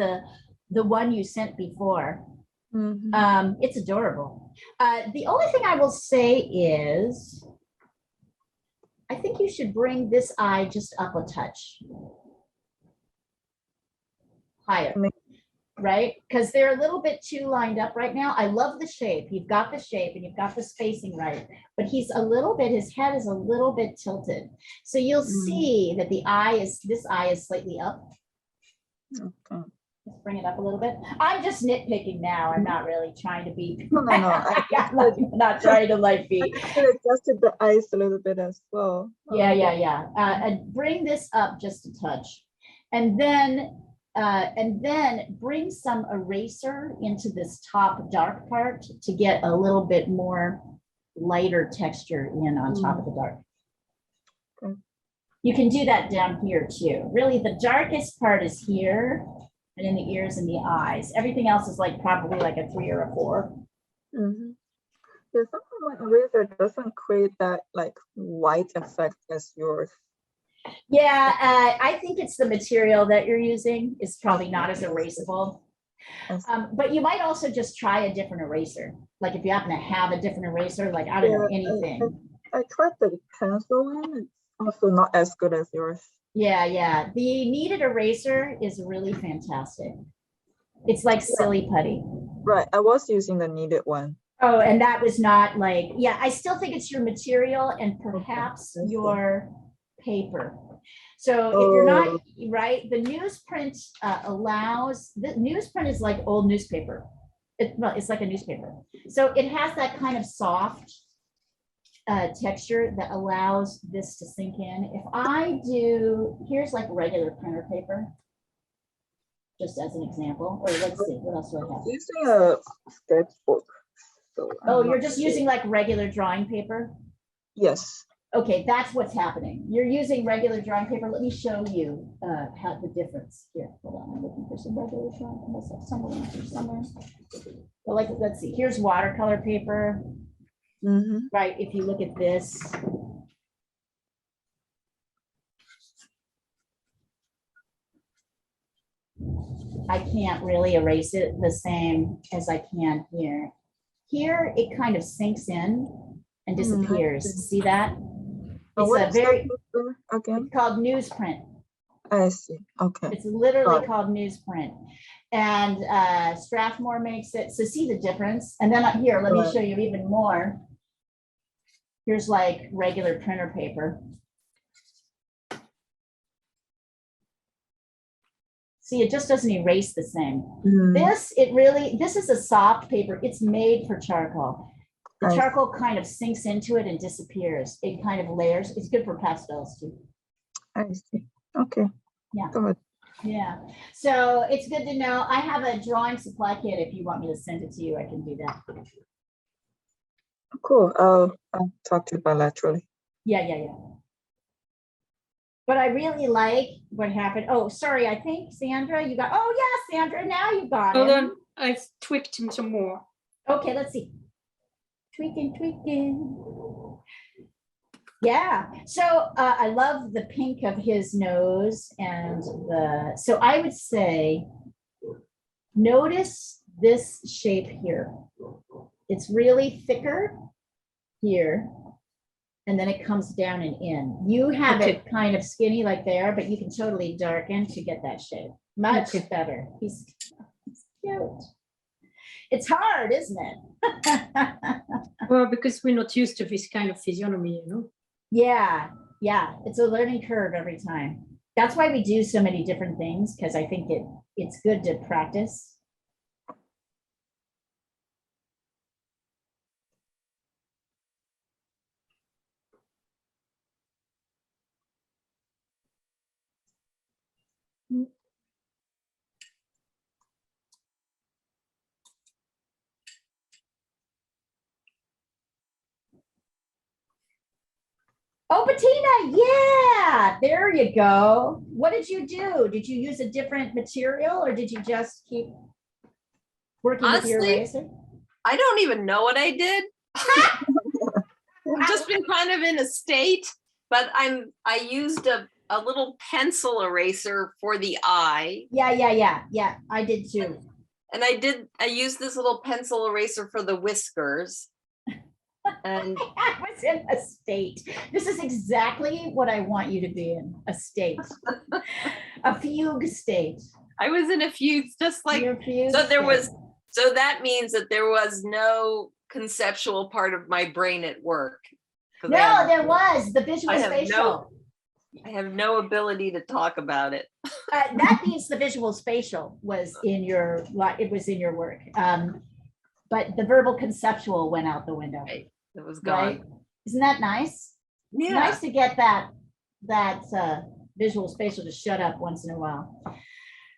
[SPEAKER 1] the one you sent before, it's adorable. The only thing I will say is, I think you should bring this eye just up a touch higher. Right? Because they're a little bit too lined up right now. I love the shape. You've got the shape and you've got the spacing right, but his head is a little bit tilted. So you'll see that this eye is slightly up.
[SPEAKER 3] Okay.
[SPEAKER 1] Let's bring it up a little bit. I'm just nitpicking now. I'm not really trying to be.
[SPEAKER 3] No, no, no.
[SPEAKER 1] Not trying to like
[SPEAKER 3] I
[SPEAKER 1] be.
[SPEAKER 3] actually adjusted the eyes a little bit as well.
[SPEAKER 1] Yeah. And bring this up just a touch. And then bring some eraser into this top dark part to get a little bit more lighter texture in on top of the dark.
[SPEAKER 3] Okay.
[SPEAKER 1] You can do that down here too. Really, the darkest part is here and in the ears and the eyes. Everything else is like probably like a 3 or a 4.
[SPEAKER 3] Mm-hmm. Yeah, sometimes my eraser doesn't create that like white effect as yours.
[SPEAKER 1] Yeah, I think it's the material that you're using is probably not as erasable. But you might also just try a different eraser. Like if you happen to have a different eraser, like I don't know, anything.
[SPEAKER 3] I tried the pencil one. It's also not as good as yours.
[SPEAKER 1] Yeah. The kneaded eraser is really fantastic. It's like silly putty.
[SPEAKER 3] Right. I was using the kneaded one.
[SPEAKER 1] Oh, and that was not like, yeah, I still think it's your material and perhaps your paper. So if you're not right, the newsprint allows, the newsprint is like old newspaper. It's like a newspaper. So it has that kind of soft texture that allows this to sink in. If I do, here's like regular printer paper, just as an example, or let's see, what else do I have?
[SPEAKER 3] Using a sketchbook. So
[SPEAKER 1] Oh, you're just using like regular drawing paper?
[SPEAKER 3] Yes.
[SPEAKER 1] Okay, that's what's happening. You're using regular drawing paper. Let me show you how the difference. Here, hold on, I'm looking for some regular drawing paper somewhere. Well, like, let's see, here's watercolor paper.
[SPEAKER 3] Mm-hmm.
[SPEAKER 1] Right, if you look at this. I can't really erase it the same as I can here. Here, it kind of sinks in and disappears. See that? It's a very, it's called newsprint.
[SPEAKER 3] I see. Okay.
[SPEAKER 1] It's literally called newsprint. And Strathmore makes it. So see the difference? And then here, let me show you even more. Here's like regular printer paper. See, it just doesn't erase the same. This is a soft paper. It's made for charcoal. The charcoal kind of sinks into it and disappears. It kind of layers. It's good for pastels too.
[SPEAKER 3] I see. Okay.
[SPEAKER 1] Yeah.
[SPEAKER 3] Good.
[SPEAKER 1] Yeah. So it's good to know. I have a drawing supply kit. If you want me to send it to you, I can do that.
[SPEAKER 3] Cool. I'll talk to you bilaterally.
[SPEAKER 1] Yeah. But I really like what happened. Oh, sorry. I think Sandra, you got. Oh yeah, Sandra. Now you got it.
[SPEAKER 2] Hold on, I've tweaked him some more.
[SPEAKER 1] Okay, let's see. Tweaking. Yeah. So I love the pink of his nose and so I would say, notice this shape here. It's really thicker here, and then it comes down and in. You have it kind of skinny like there, but you can totally darken to get that shape. Much better. He's cute. It's hard, isn't it?
[SPEAKER 2] Well, because we're not used to this kind of physiognomy, you know?
[SPEAKER 1] Yeah. It's a learning curve every time. That's why we do so many different things, because I think it's good to practice. Oh, Bettina, yeah, there you go. What did you do? Did you use a different material, or did you just keep working with your eraser?
[SPEAKER 6] I don't even know what I did. I've just been kind of in a state, but I used a little pencil eraser for the eye.
[SPEAKER 1] Yeah, I did too.
[SPEAKER 6] And I used this little pencil eraser for the whiskers. And
[SPEAKER 1] I was in a state. This is exactly what I want you to be in, a state. A fugue state.
[SPEAKER 6] I was in a fugue, just like, so that means that there was no conceptual part of my brain at work.
[SPEAKER 1] No, there was the visual spatial.
[SPEAKER 6] I have no ability to talk about it.
[SPEAKER 1] That means the visual spatial was in your, it was in your work. But the verbal conceptual went out the window,
[SPEAKER 6] Right. It was
[SPEAKER 1] right?
[SPEAKER 6] gone.
[SPEAKER 1] Isn't that nice?
[SPEAKER 6] Yeah.
[SPEAKER 1] Nice to get that visual spatial to shut up once in a while.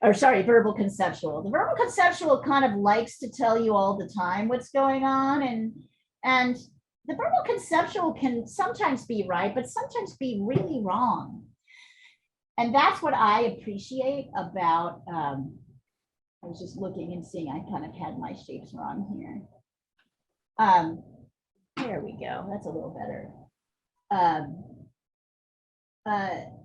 [SPEAKER 1] Or sorry, verbal conceptual. The verbal conceptual kind of likes to tell you all the time what's going on, and the verbal conceptual can sometimes be right, but sometimes be really wrong. And that's what I appreciate about, I was just looking and seeing, I kind of had my shapes wrong here. There we go, that's a little better.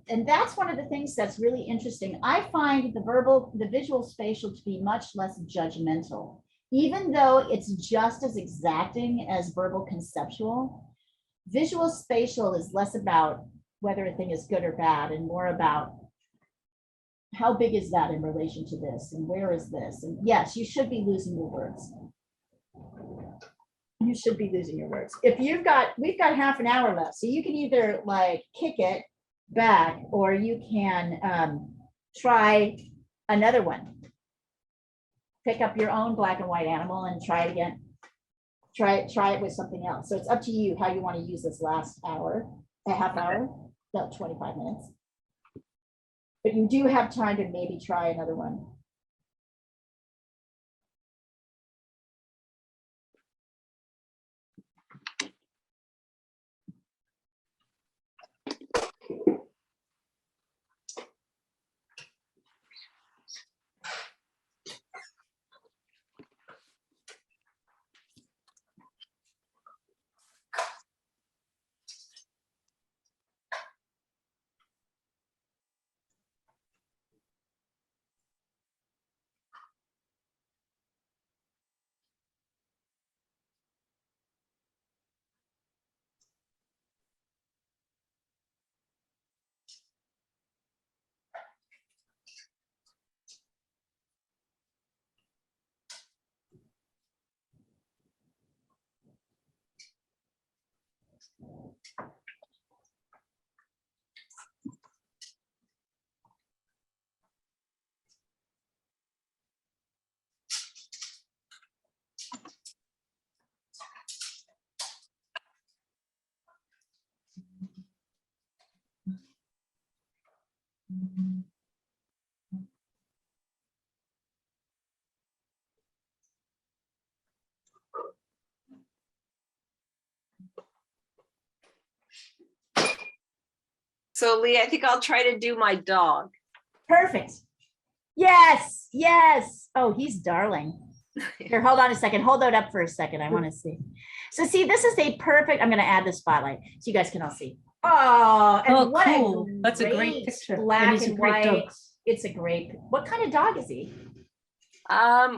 [SPEAKER 1] And that's one of the things that's really interesting. I find the visual spatial to be much less judgmental, even though it's just as exacting as verbal conceptual. Visual spatial is less about whether a thing is good or bad and more about how big is that in relation to this and where is this? And yes, you should be losing your words. You should be losing your words. If we've got half an hour left, so you can either like kick it back or you can try another one. Pick up your own black and white animal and try it again. Try it with something else. So it's up to you how you want to use this last hour, a half hour, about 25 minutes. But you do have time to maybe try another one.
[SPEAKER 6] So Lee, I think I'll try to do my dog.
[SPEAKER 1] Perfect. Yes, yes. Oh, he's darling. Here, hold on a second. Hold that up for a second. I want to see. So see, this is a perfect, I'm going to add the spotlight so you guys can all see. Oh, and
[SPEAKER 2] Oh,
[SPEAKER 1] what
[SPEAKER 2] cool.
[SPEAKER 1] a
[SPEAKER 2] That's a great picture. And
[SPEAKER 1] black
[SPEAKER 2] he's a
[SPEAKER 1] and
[SPEAKER 2] great
[SPEAKER 1] white.
[SPEAKER 2] dog.
[SPEAKER 1] It's a great, what kind of dog is he?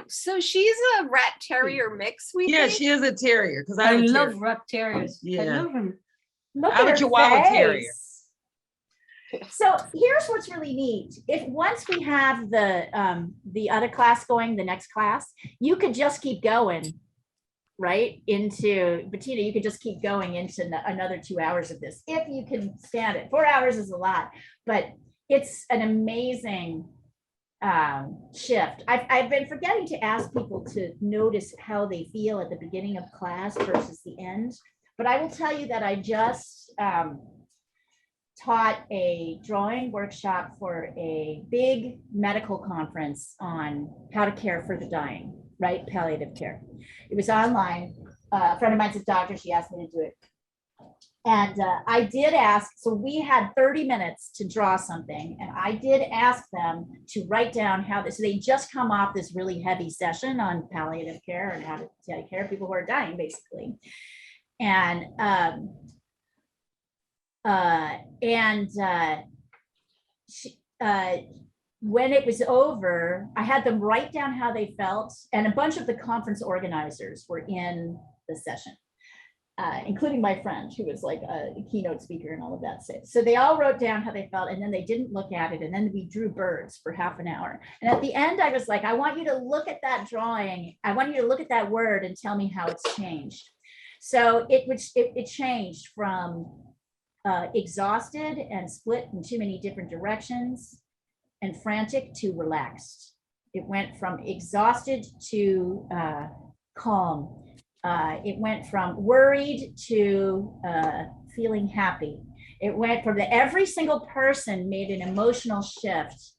[SPEAKER 6] So she's a rat terrier mix.
[SPEAKER 4] Yeah, she is a terrier because I
[SPEAKER 2] I
[SPEAKER 4] have a
[SPEAKER 2] love
[SPEAKER 4] terrier.
[SPEAKER 2] rat terriers. I
[SPEAKER 4] Yeah.
[SPEAKER 2] love them.
[SPEAKER 1] Look
[SPEAKER 4] I have
[SPEAKER 1] at
[SPEAKER 4] a
[SPEAKER 1] her
[SPEAKER 4] Chihuahua
[SPEAKER 1] face.
[SPEAKER 4] terrier.
[SPEAKER 1] So here's what's really neat. If once we have the other class going, the next class, you could just keep going right into Bettina. You could just keep going into another 2 hours of this if you can stand it. 4 hours is a lot, but it's an amazing shift. I've been forgetting to ask people to notice how they feel at the beginning of class versus the end, but I will tell you that I just taught a drawing workshop for a big medical conference on how to care for the dying, right? Palliative care. It was online. A friend of mine's a doctor. She asked me to do it. And I did ask, so we had 30 minutes to draw something. And I did ask them to write down how this, so they just come off this really heavy session on palliative care and how to take care of people who are dying, basically. And when it was over, I had them write down how they felt, and a bunch of the conference organizers were in the session, including my friend who was like a keynote speaker and all of that. So they all wrote down how they felt, and then they didn't look at it, and then we drew birds for half an hour. And at the end, I was like, I want you to look at that drawing. I want you to look at that word and tell me how it's changed. So it changed from exhausted and split in too many different directions, and frantic to relaxed. It went from exhausted to calm. It went from worried to feeling happy. It went from every single person made an emotional shift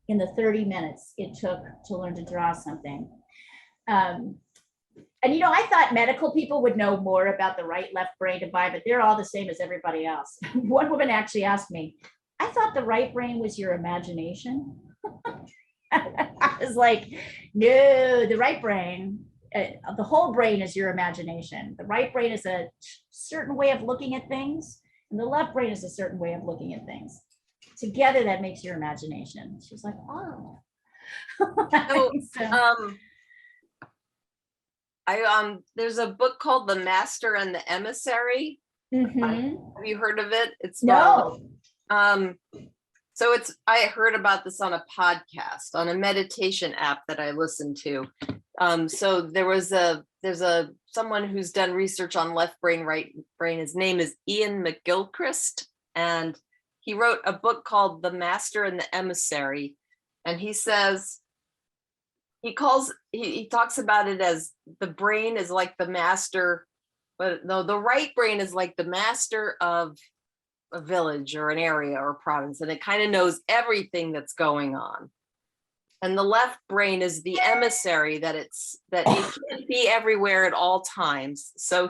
[SPEAKER 1] in the 30 minutes it took to learn to draw something. And I thought medical people would know more about the right left brain divide, but they're all the same as everybody else. One woman actually asked me, I thought the right brain was your imagination. I was like, no, the right brain, the whole brain is your imagination. The right brain is a certain way of looking at things, and the left brain is a certain way of looking at things. Together, that makes your imagination. She was like, oh.
[SPEAKER 6] There's a book called The Master and the Emissary.
[SPEAKER 1] Mhm.
[SPEAKER 6] Have you heard of it? It's
[SPEAKER 1] No.
[SPEAKER 6] So I heard about this on a podcast, on a meditation app that I listened to. So there's someone who's done research on left brain, right brain. His name is Ian McGilchrist, and he wrote a book called The Master and the Emissary. And he says, he talks about it as the brain is like the master, but no, the right brain is like the master of a village or an area or a province, and it kind of knows everything that's going on. And the left brain is the emissary, that it can't be everywhere at all times. So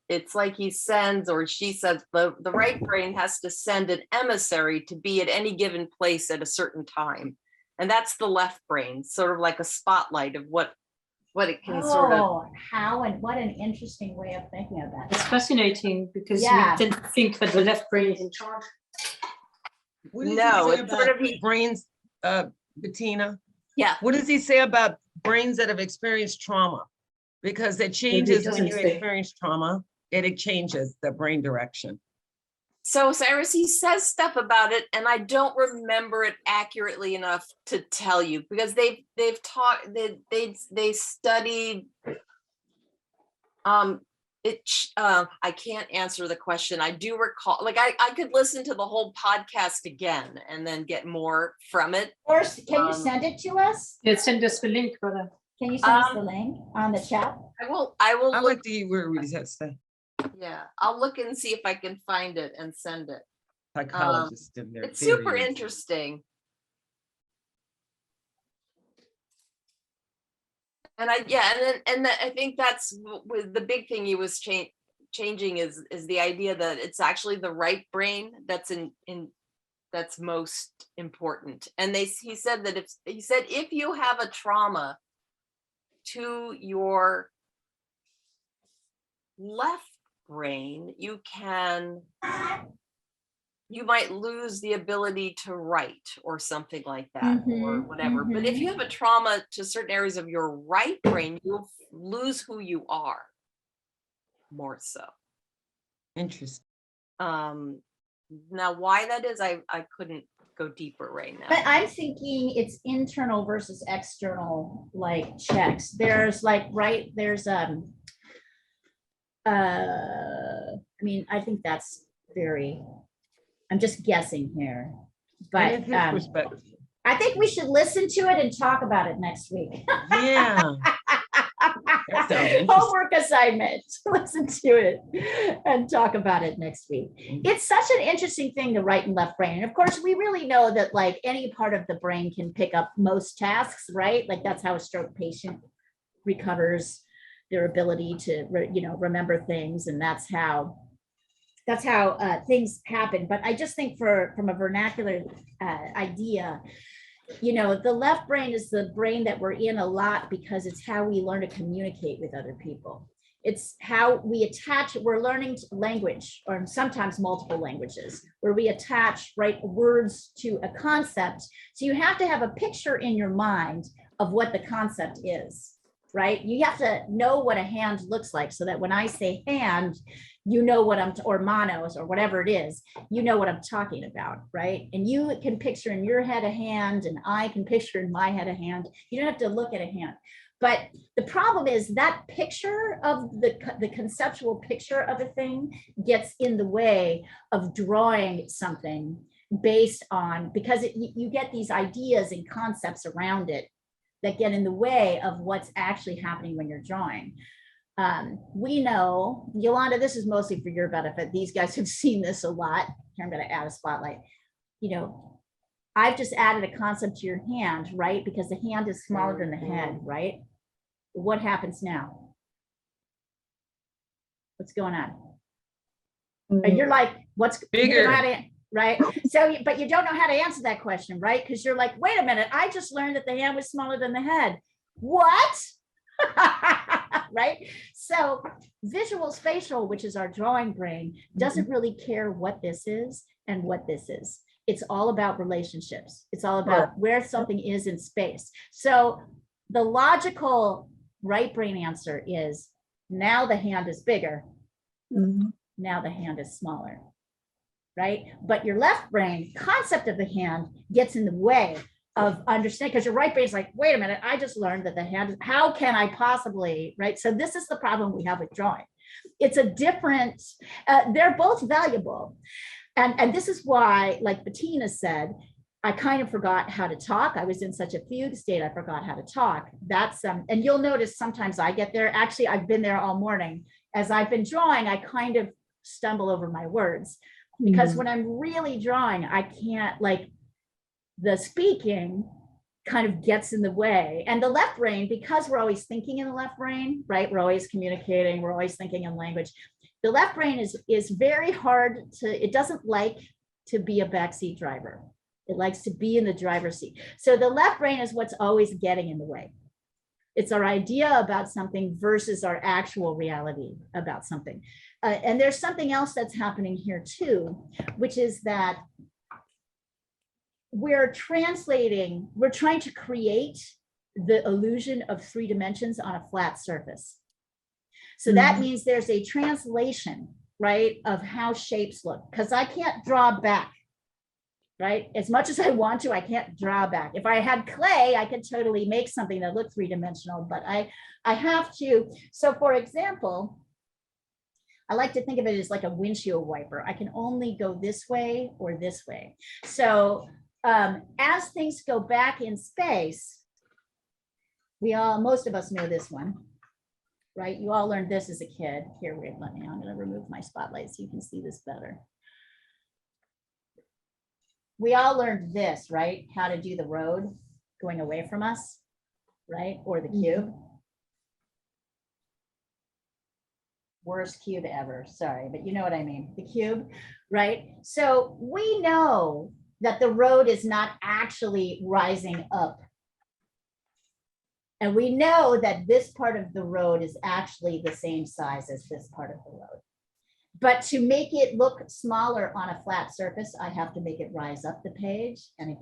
[SPEAKER 6] it's like he sends, or she says, the right brain has to send an emissary to be at any given place at a certain time. And that's the left brain, sort of like a spotlight of what it can sort of.
[SPEAKER 1] How and what an interesting way of thinking of that.
[SPEAKER 2] It's fascinating because
[SPEAKER 1] Yeah.
[SPEAKER 2] we tend to think that the left brain is in charge.
[SPEAKER 4] What does he
[SPEAKER 6] No,
[SPEAKER 4] say
[SPEAKER 6] it's
[SPEAKER 4] about
[SPEAKER 6] sort of
[SPEAKER 4] brains, Bettina?
[SPEAKER 6] Yeah.
[SPEAKER 4] What does he say about brains that have experienced trauma? Because it changes when
[SPEAKER 2] doesn't
[SPEAKER 4] you
[SPEAKER 2] say.
[SPEAKER 4] experience trauma, it changes the brain direction.
[SPEAKER 6] So Cyrus, he says stuff about it, and I don't remember it accurately enough to tell you, because they studied I can't answer the question. I do recall, like I could listen to the whole podcast again and then get more from it.
[SPEAKER 1] Or can you send it to us?
[SPEAKER 2] Yeah, send us the link, brother.
[SPEAKER 1] Can you send us the link on the chat?
[SPEAKER 6] I will
[SPEAKER 4] I
[SPEAKER 6] look.
[SPEAKER 4] like to hear what he has to say.
[SPEAKER 6] Yeah, I'll look and see if I can find it and send it.
[SPEAKER 4] Psychologists in their
[SPEAKER 6] It's super
[SPEAKER 4] theories.
[SPEAKER 6] interesting. And I think that's with the big thing he was changing is the idea that it's actually the right brain that's that's most important. And he said if you have a trauma to your left brain, you might lose the ability to write or something like that, or whatever. But if you have a trauma to certain areas of your right brain, you'll lose who you are more so.
[SPEAKER 4] Interesting.
[SPEAKER 1] Now,
[SPEAKER 6] why that is, I couldn't go deeper right now.
[SPEAKER 1] But I'm thinking it's internal versus external, like checks. There's I mean, I think that's I'm just guessing here, but I think we should listen to it and talk about it next week.
[SPEAKER 4] Yeah. That sounds interesting.
[SPEAKER 1] Homework assignment, listen to it and talk about it next week. It's such an interesting thing, the right and left brain. And of course, we really know that like any part of the brain can pick up most tasks, right? Like that's how a stroke patient recovers their ability to, remember things. And that's how things happen. But I just think from a vernacular idea, the left brain is the brain that we're in a lot because it's how we learn to communicate with other people. It's how we we're learning language, or sometimes multiple languages, where we attach words to a concept. So you have to have a picture in your mind of what the concept is, right? You have to know what a hand looks like so that when I say hand, or manos or whatever it is, you know what I'm talking about, right? And you can picture in your head a hand and I can picture in my head a hand. You don't have to look at a hand. But the problem is that picture of the conceptual picture of a thing gets in the way of drawing something based on, because you get these ideas and concepts around it that get in the way of what's actually happening when you're drawing. We know, Yolanda, this is mostly for your benefit. These guys have seen this a lot. Here, I'm going to add a spotlight. You know, I've just added a concept to your hand, right? Because the hand is smaller than the head, right? What happens now? What's going on? And you're like, what's
[SPEAKER 4] Bigger,
[SPEAKER 1] right? So, but you don't know how to answer that question, right? Because you're like, wait a minute, I just learned that the hand was smaller than the head. What? Right? So visual spatial, which is our drawing brain, doesn't really care what this is and what this is. It's all about relationships. It's all about where something is in space. So the logical right brain answer is, now the hand is bigger. Now the hand is smaller, right? But your left brain concept of the hand gets in the way of understanding, because your right brain is like, wait a minute, I just learned that the hand, how can I possibly, right? So this is the problem we have with drawing. It's a different, they're both valuable. And this is why, like Bettina said, I kind of forgot how to talk. I was in such a fugue state, I forgot how to talk. That's, and you'll notice sometimes I get there, actually, I've been there all morning. As I've been drawing, I kind of stumble over my words, because when I'm really drawing, I can't, like, the speaking kind of gets in the way. And the left brain, because we're always thinking in the left brain, right? We're always communicating, we're always thinking in language. The left brain is very hard to, it doesn't like to be a backseat driver. It likes to be in the driver's seat. So the left brain is what's always getting in the way. It's our idea about something versus our actual reality about something. And there's something else that's happening here too, which is that we're translating, we're trying to create the illusion of 3 dimensions on a flat surface. So that means there's a translation, right, of how shapes look, because I can't draw back, right? As much as I want to, I can't draw back. If I had clay, I could totally make something that looked 3-dimensional, but I have to. So for example, I like to think of it as like a windshield wiper. I can only go this way or this way. So as things go back in space, most of us know this one, right? You all learned this as a kid. Here, wait, I'm going to remove my spotlight so you can see this better. We all learned this, right? How to do the road going away from us, right? Or the cube. Worst cube ever, sorry, but you know what I mean, the cube, right? So we know that the road is not actually rising up. And we know that this part of the road is actually the same size as this part of the road. But to make it look smaller on a flat surface, I have to make it rise up the page, and it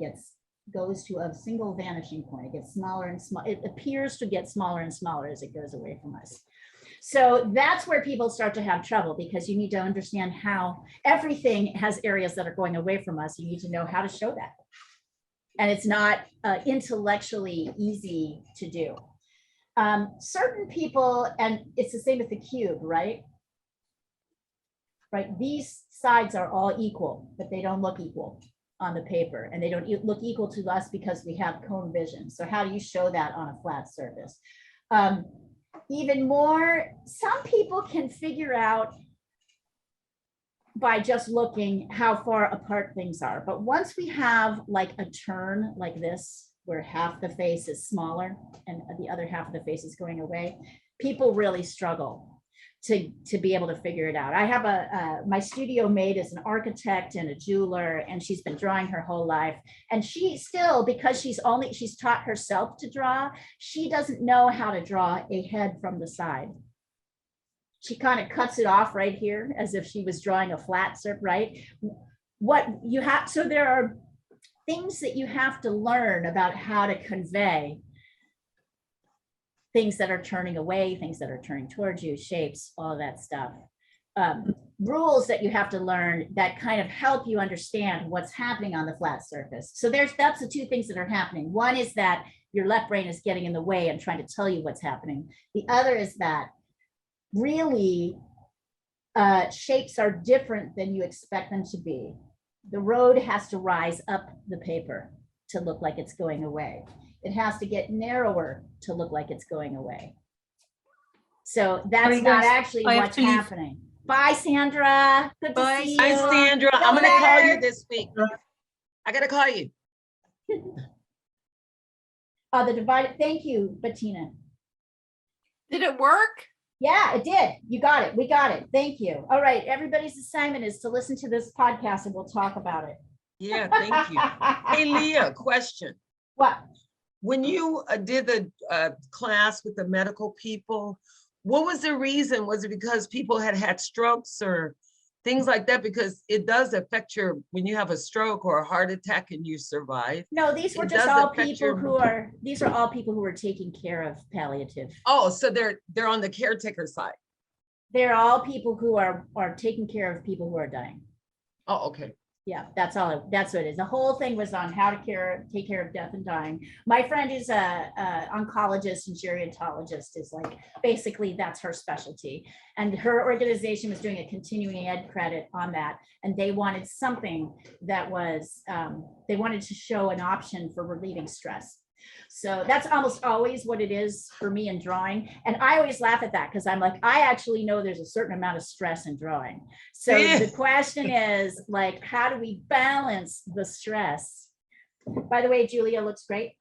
[SPEAKER 1] goes to a single vanishing point. It gets smaller and smaller. It appears to get smaller and smaller as it goes away from us. So that's where people start to have trouble, because you need to understand how everything has areas that are going away from us. You need to know how to show that. And it's not intellectually easy to do. Certain people, and it's the same with the cube, right? Right, these sides are all equal, but they don't look equal on the paper, and they don't look equal to us because we have cone vision. So how do you show that on a flat surface? Even more, some people can figure out by just looking how far apart things are. But once we have like a turn like this, where half the face is smaller and the other half of the face is going away, people really struggle to be able to figure it out. I have my studio mate is an architect and a jeweler, and she's been drawing her whole life. And she still, because she's taught herself to draw, she doesn't know how to draw a head from the side. She kind of cuts it off right here as if she was drawing a flat surface, right? What you have, so there are things that you have to learn about how to convey things that are turning away, things that are turning towards you, shapes, all of that stuff. rules that you have to learn that kind of help you understand what's happening on the flat surface. So that's the two things that are happening. One is that your left brain is getting in the way and trying to tell you what's happening. The other is that really shapes are different than you expect them to be. The road has to rise up the paper to look like it's going away. It has to get narrower to look like it's going away. So that's
[SPEAKER 2] Sorry,
[SPEAKER 1] not
[SPEAKER 2] guys.
[SPEAKER 1] actually
[SPEAKER 2] I have
[SPEAKER 1] what's
[SPEAKER 2] to leave.
[SPEAKER 1] happening. Bye, Sandra. Good to
[SPEAKER 6] Bye,
[SPEAKER 1] see you.
[SPEAKER 4] Hi, Sandra.
[SPEAKER 1] Feel
[SPEAKER 4] I'm gonna call you
[SPEAKER 1] better.
[SPEAKER 4] this week. I gotta call you.
[SPEAKER 1] The divided, thank you, Bettina.
[SPEAKER 6] Did it work?
[SPEAKER 1] Yeah, it did. You got it. We got it. Thank you. All right. Everybody's assignment is to listen to this podcast and we'll talk about it.
[SPEAKER 4] Yeah, thank you. Hey, Leah, question.
[SPEAKER 1] What?
[SPEAKER 4] When you did the class with the medical people, what was the reason? Was it because people had had strokes or things like that? Because it does affect when you have a stroke or a heart attack and you survive.
[SPEAKER 1] No, these were
[SPEAKER 4] It
[SPEAKER 1] just
[SPEAKER 4] does
[SPEAKER 1] all
[SPEAKER 4] affect
[SPEAKER 1] people
[SPEAKER 4] your-
[SPEAKER 1] these are all people who are taking care of palliative.
[SPEAKER 4] Oh, so they're on the caretaker side.
[SPEAKER 1] They're all people who are taking care of people who are dying.
[SPEAKER 4] Oh, okay.
[SPEAKER 1] Yeah, that's all. That's what it is. The whole thing was on how to take care of death and dying. My friend is a oncologist and gerontologist. Is like basically that's her specialty. And her organization was doing a continuing ed credit on that, and they wanted something that was they wanted to show an option for relieving stress. So that's almost always what it is for me in drawing. And I always laugh at that because I'm like, I actually know there's a certain amount of stress in drawing. So the question is like, how do we balance the stress? By the way, Julia looks great.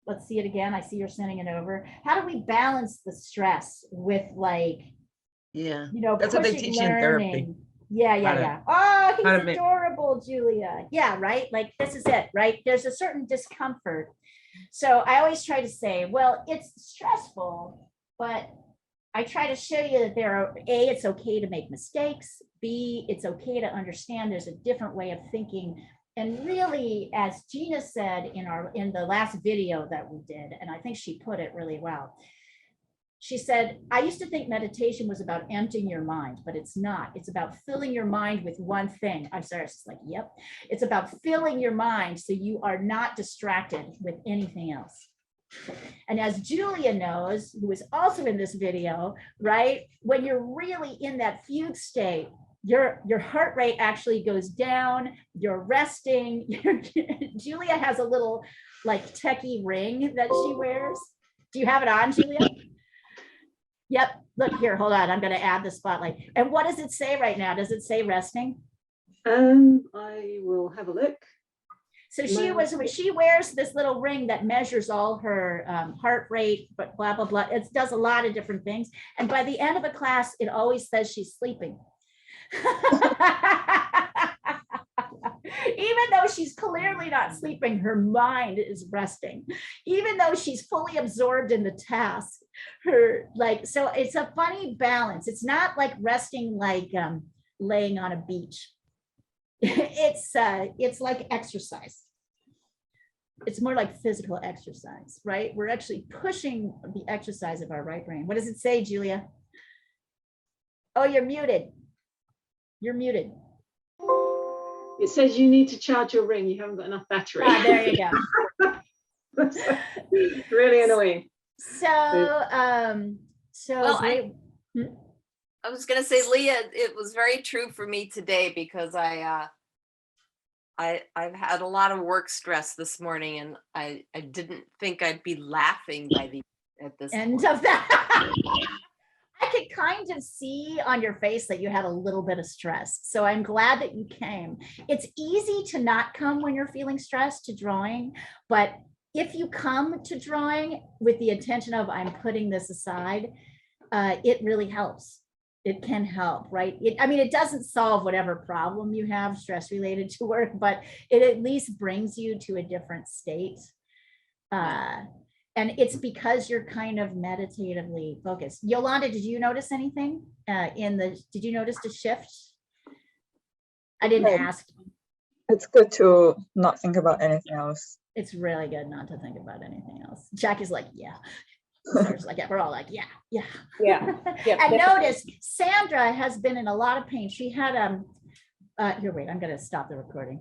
[SPEAKER 1] Let's see it again. I see you're sending it over. How do we balance the stress with like,
[SPEAKER 4] Yeah.
[SPEAKER 1] you know,
[SPEAKER 4] That's what they
[SPEAKER 1] pushing
[SPEAKER 4] teach you in therapy.
[SPEAKER 1] learning? Yeah.
[SPEAKER 4] How to-
[SPEAKER 1] Oh,
[SPEAKER 4] how
[SPEAKER 1] he's
[SPEAKER 4] to make-
[SPEAKER 1] adorable, Julia. Yeah, right. Like this is it, right? There's a certain discomfort. So I always try to say, well, it's stressful, but I try to show you that it's okay to make mistakes. B, it's okay to understand there's a different way of thinking. And really, as Gina said in the last video that we did, and I think she put it really well. She said, I used to think meditation was about emptying your mind, but it's not. It's about filling your mind with one thing. I'm sorry, it's like, yep. It's about filling your mind so you are not distracted with anything else. And as Julia knows, who is also in this video, right? When you're really in that fugue state, your heart rate actually goes down, you're resting. Julia has a little like techie ring that she wears. Do you have it on, Julia? Yep, look here, hold on. I'm going to add the spotlight. And what does it say right now? Does it say resting?
[SPEAKER 7] I will have a look.
[SPEAKER 1] So she wears this little ring that measures all her heart rate, but blah, blah, blah. It does a lot of different things. And by the end of a class, it always says she's sleeping. Even though she's clearly not sleeping, her mind is resting. Even though she's fully absorbed in the task, so it's a funny balance. It's not like resting like laying on a beach. It's like exercise. It's more like physical exercise, right? We're actually pushing the exercise of our right brain. What does it say, Julia? Oh, you're muted. You're muted.
[SPEAKER 7] It says you need to charge your ring. You haven't got enough battery.
[SPEAKER 1] Ah, there you go.
[SPEAKER 7] Really annoying.
[SPEAKER 6] Well,
[SPEAKER 1] great.
[SPEAKER 6] I was gonna say, Leah, it was very true for me today because I've had a lot of work stress this morning, and I didn't think I'd be laughing at this
[SPEAKER 1] End
[SPEAKER 6] point.
[SPEAKER 1] of that. I could kind of see on your face that you had a little bit of stress. So I'm glad that you came. It's easy to not come when you're feeling stressed to drawing, but if you come to drawing with the intention of I'm putting this aside, it really helps. It can help, right? It doesn't solve whatever problem you have stress related to work, but it at least brings you to a different state. And it's because you're kind of meditatively focused. Yolanda, did you notice anything did you notice the shift? I didn't
[SPEAKER 3] No.
[SPEAKER 1] ask.
[SPEAKER 3] It's good to not think about anything else.
[SPEAKER 1] It's really good not to think about anything else. Jackie's like, yeah. Starts like, we're all like, yeah.
[SPEAKER 5] Yeah.
[SPEAKER 1] And
[SPEAKER 5] definitely.
[SPEAKER 1] notice Sandra has been in a lot of pain. She had here, wait, I'm gonna stop the recording.